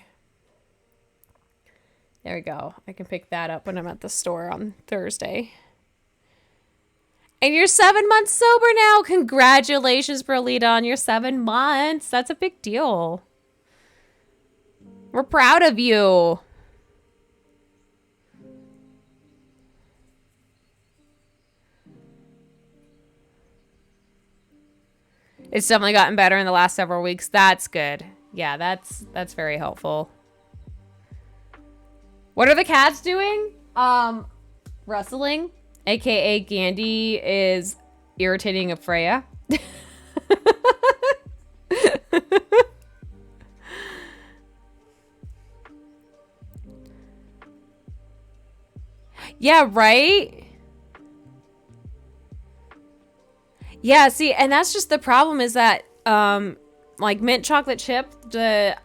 There we go. I can pick that up when I'm at the store on Thursday. And you're 7 months sober now. Congratulations, Berlita, on your 7 months. That's a big deal. We're proud of you. It's definitely gotten better in the last several weeks. That's good. Yeah, that's very helpful. What are the cats doing? Wrestling. AKA Gandhi is irritating of Freya. Yeah, right? Yeah, see, and that's just the problem is that like mint chocolate chip, the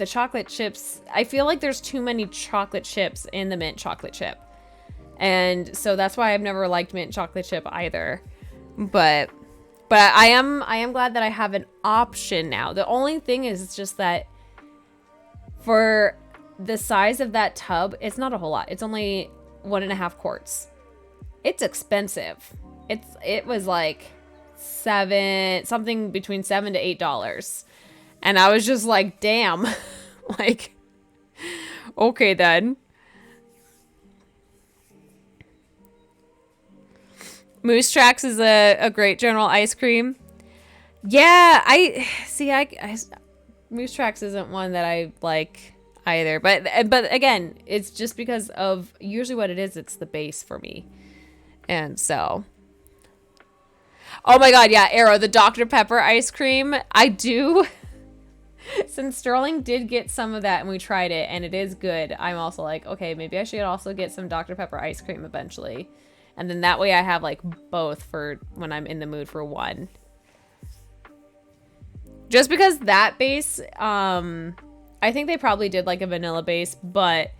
chocolate chips, I feel like there's too many chocolate chips in the mint chocolate chip. And so that's why I've never liked mint chocolate chip either. But But I am glad that I have an option now. The only thing is just that for the size of that tub, it's not a whole lot. It's only 1.5 quarts. It's expensive. It was like something between $7 to $8. And I was just like, damn. Like, okay then. Moose Tracks is a great general ice cream. Yeah, Moose Tracks isn't one that I like either. But again, it's just because of usually what it is. It's the base for me. And so, oh my God, yeah, Arrow, the Dr. Pepper ice cream. I do. Since Sterling did get some of that and we tried it and it is good, I'm also like, okay, maybe I should also get some Dr. Pepper ice cream eventually. And then that way I have like both for when I'm in the mood for one. Just because that base, I think they probably did like a vanilla base, but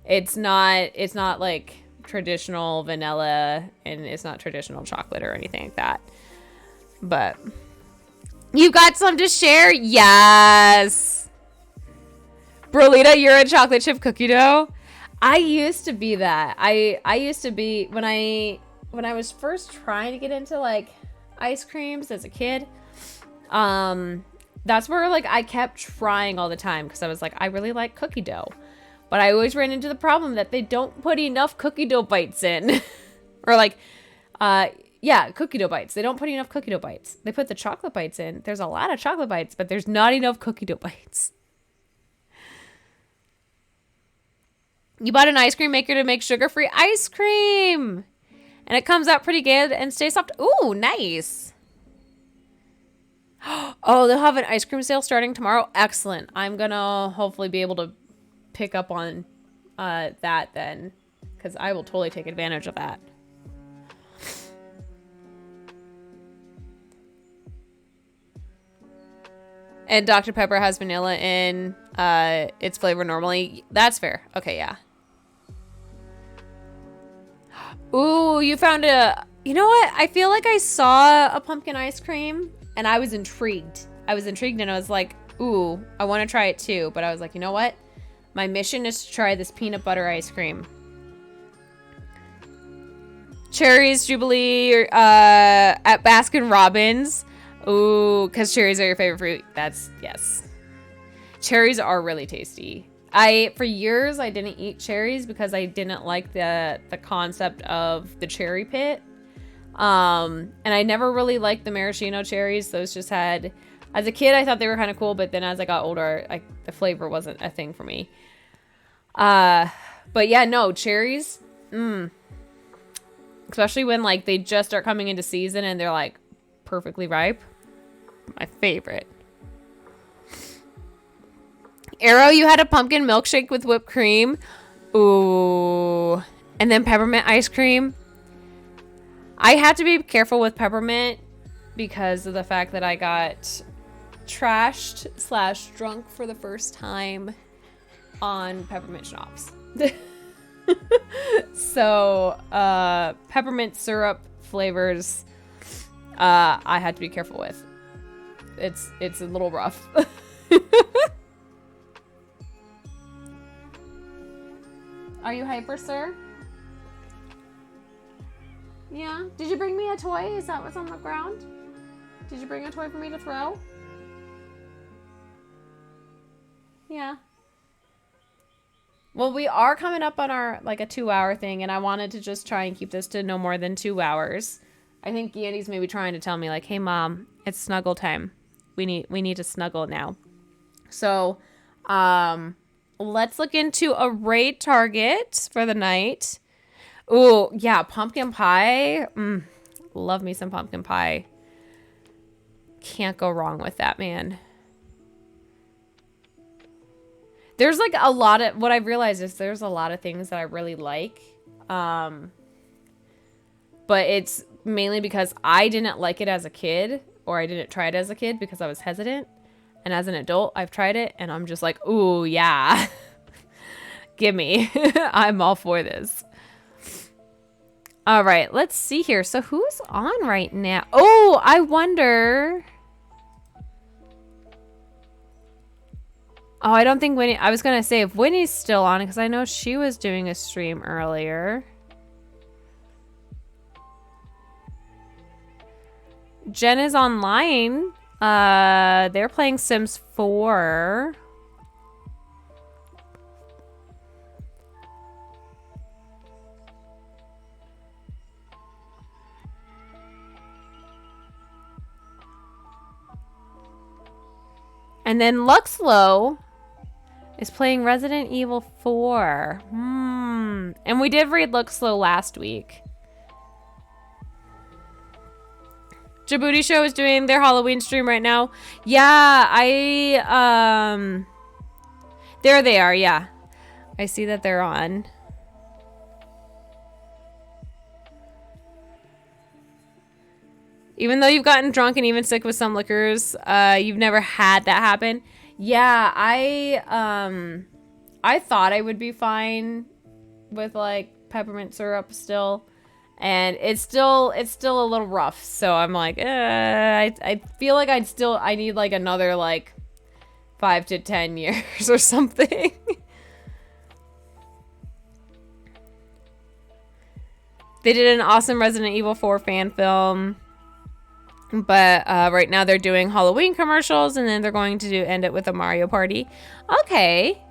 it's not like traditional vanilla and it's not traditional chocolate or anything like that. But you got some to share? Yes. Brolita, you're a chocolate chip cookie dough? I used to be that. I used to be when I was first trying to get into like ice creams as a kid. That's where like I kept trying all the time because I was like, I really like cookie dough. But I always ran into the problem that they don't put enough cookie dough bites in. Or like yeah, cookie dough bites. They don't put enough cookie dough bites. They put the chocolate bites in. There's a lot of chocolate bites, but there's not enough cookie dough bites. You bought an ice cream maker to make sugar-free ice cream. And it comes out pretty good and stays soft. Ooh, nice. Oh, they'll have an ice cream sale starting tomorrow. Excellent. I'm going to hopefully be able to pick up on that then. Because I will totally take advantage of that. And Dr. Pepper has vanilla in its flavor normally. That's fair. Okay, yeah. Ooh, you found you know what? I feel like I saw a pumpkin ice cream and I was intrigued. I and I was like, ooh, I want to try it too. But I was like, you know what? My mission is to try this peanut butter ice cream. Cherries, Jubilee, at Baskin Robbins. Ooh, because cherries are your favorite fruit. Yes. Cherries are really tasty. For years, I didn't eat cherries because I didn't like the concept of the cherry pit. And I never really liked the maraschino cherries. Those just had, as a kid, I thought they were kind of cool, but then as I got older, the flavor wasn't a thing for me. But yeah, no, cherries, especially when like they just start coming into season and they're like perfectly ripe. My favorite. Arrow, you had a pumpkin milkshake with whipped cream. Ooh. And then peppermint ice cream. I had to be careful with peppermint because of the fact that I got trashed / drunk for the first time on peppermint schnapps. So, peppermint syrup flavors, I had to be careful with. It's a little rough. Are you hyper, sir? Yeah. Did you bring me a toy? Is that what's on the ground? Did you bring a toy for me to throw? Yeah. Well, we are coming up on our, like, a 2-hour thing, and I wanted to just try and keep this to no more than 2 hours. I think Yandy's maybe trying to tell me, like, hey, Mom, it's snuggle time. We need to snuggle now. So, let's look into a raid target for the night. Ooh, yeah, pumpkin pie. Love me some pumpkin pie. Can't go wrong with that, man. There's like a lot of, what I've realized is there's a lot of things that I really like. But it's mainly because I didn't like it as a kid, or I didn't try it as a kid because I was hesitant. And as an adult, I've tried it and I'm just like, ooh, yeah. Give me. I'm all for this. All right, let's see here. So who's on right now? Oh, I wonder. Oh, I don't think Winnie. I was going to say if Winnie's still on, because I know she was doing a stream earlier. Jen is online. They're playing Sims 4. And then Luxlow is playing Resident Evil 4. And we did read Luxlow last week. Djibouti Show is doing their Halloween stream right now. Yeah, there they are, yeah. I see that they're on. Even though you've gotten drunk and even sick with some liquors, you've never had that happen. Yeah, I thought I would be fine with like peppermint syrup still. And it's still a little rough. So I'm like, I feel like I need like another like 5 to 10 years or something. They did an awesome Resident Evil 4 fan film. But right now they're doing Halloween commercials, and then they're going to end it with a Mario Party. Okay.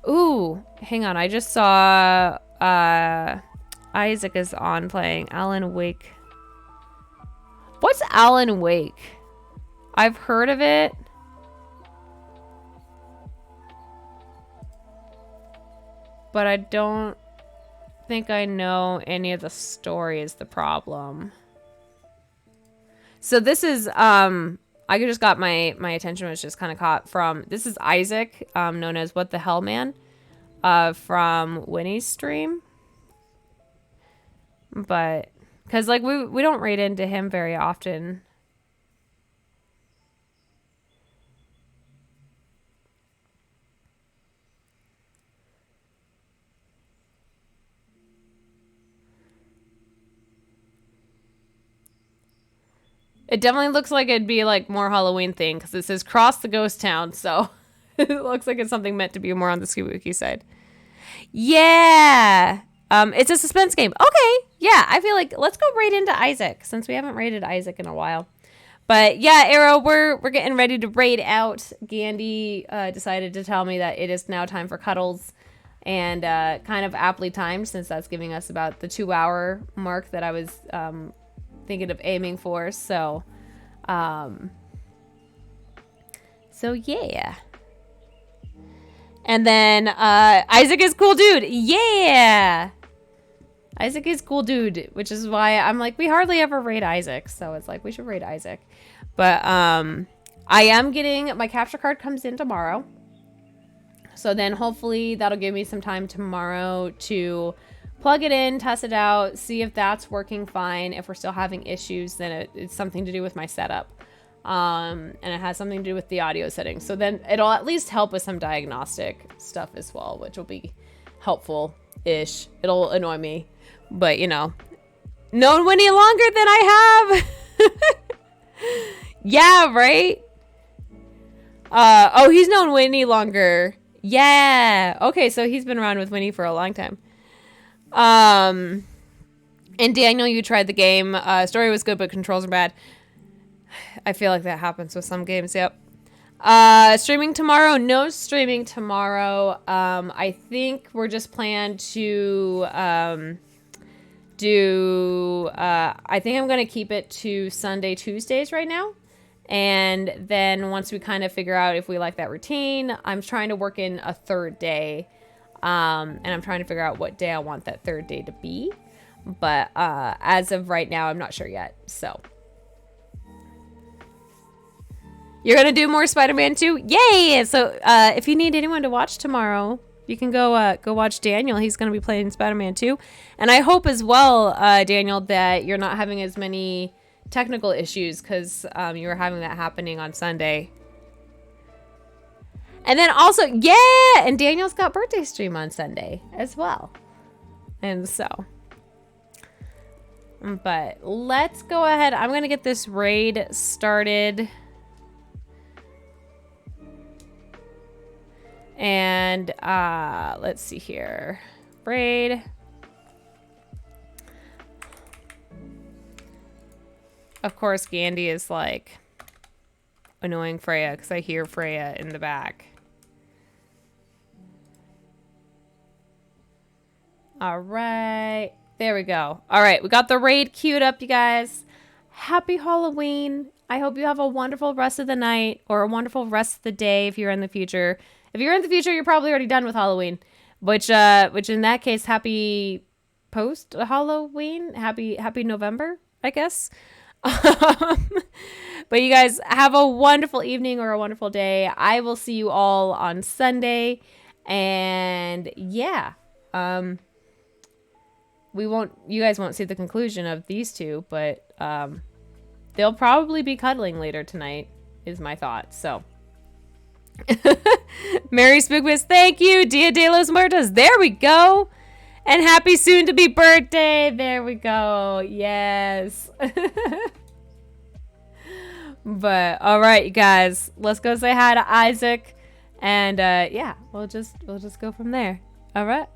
Ooh, hang on. I just saw Isaac is on playing Alan Wake. What's Alan Wake? I've heard of it. But I don't think I know any of the story is the problem. So this is, I just got my attention was just kind of caught from, this is Isaac, known as What the Hell Man, from Winnie's stream. But, because, like, we don't raid into him very often. It definitely looks like it'd be like more Halloween thing because it says cross the ghost town, so it looks like it's something meant to be more on the spooky side. Yeah, it's a suspense game. Okay, yeah, I feel like let's go right into Isaac since we haven't raided Isaac in a while. But yeah, Arrow, we're getting ready to raid out. Gandhi decided to tell me that it is now time for cuddles, and kind of aptly timed since that's giving us about the 2-hour mark that I was thinking of aiming for. So yeah. And then Isaac is cool dude. Yeah, Isaac is cool dude, which is why I'm like, we hardly ever raid Isaac, so it's like we should raid Isaac. But I am getting my capture card comes in tomorrow, so then hopefully that'll give me some time tomorrow to plug it in, test it out, see if that's working fine. If we're still having issues, then it's something to do with my setup. And it has something to do with the audio settings. So then it'll at least help with some diagnostic stuff as well, which will be helpful-ish. It'll annoy me. But, you know, known Winnie longer than I have. Yeah, right? Oh, he's known Winnie longer. Yeah. Okay, so he's been around with Winnie for a long time. And Daniel, you tried the game. Story was good, but controls are bad. I feel like that happens with some games. Yep. Streaming tomorrow? No streaming tomorrow. I think we're just planned to do. I think I'm gonna keep it to Sunday, Tuesdays right now, and then once we kind of figure out if we like that routine, I'm trying to work in a third day. And I'm trying to figure out what day I want that third day to be. But as of right now, I'm not sure yet. So you're going to do more Spider-Man 2? Yay! So if you need anyone to watch tomorrow, you can go watch Daniel. He's going to be playing Spider-Man 2. And I hope as well, Daniel, that you're not having as many technical issues because you were having that happening on Sunday. And then also, yeah, and Daniel's got birthday stream on Sunday as well. And so, but let's go ahead. I'm going to get this raid started. And let's see here. Raid. Of course, Gandhi is like annoying Freya because I hear Freya in the back. All right. There we go. All right. We got the raid queued up, you guys. Happy Halloween. I hope you have a wonderful rest of the night or a wonderful rest of the day if you're in the future. If you're in the future, you're probably already done with Halloween, which in that case, happy post Halloween. Happy November, I guess. But you guys have a wonderful evening or a wonderful day. I will see you all on Sunday. And yeah, you guys won't see the conclusion of these two, but they'll probably be cuddling later tonight is my thought. So Merry Spookmas, thank you. Dia de los Muertos, there we go. And happy soon to be birthday. There we go. Yes. But all right, you guys, let's go say hi to Isaac. And yeah, we'll just go from there. All right.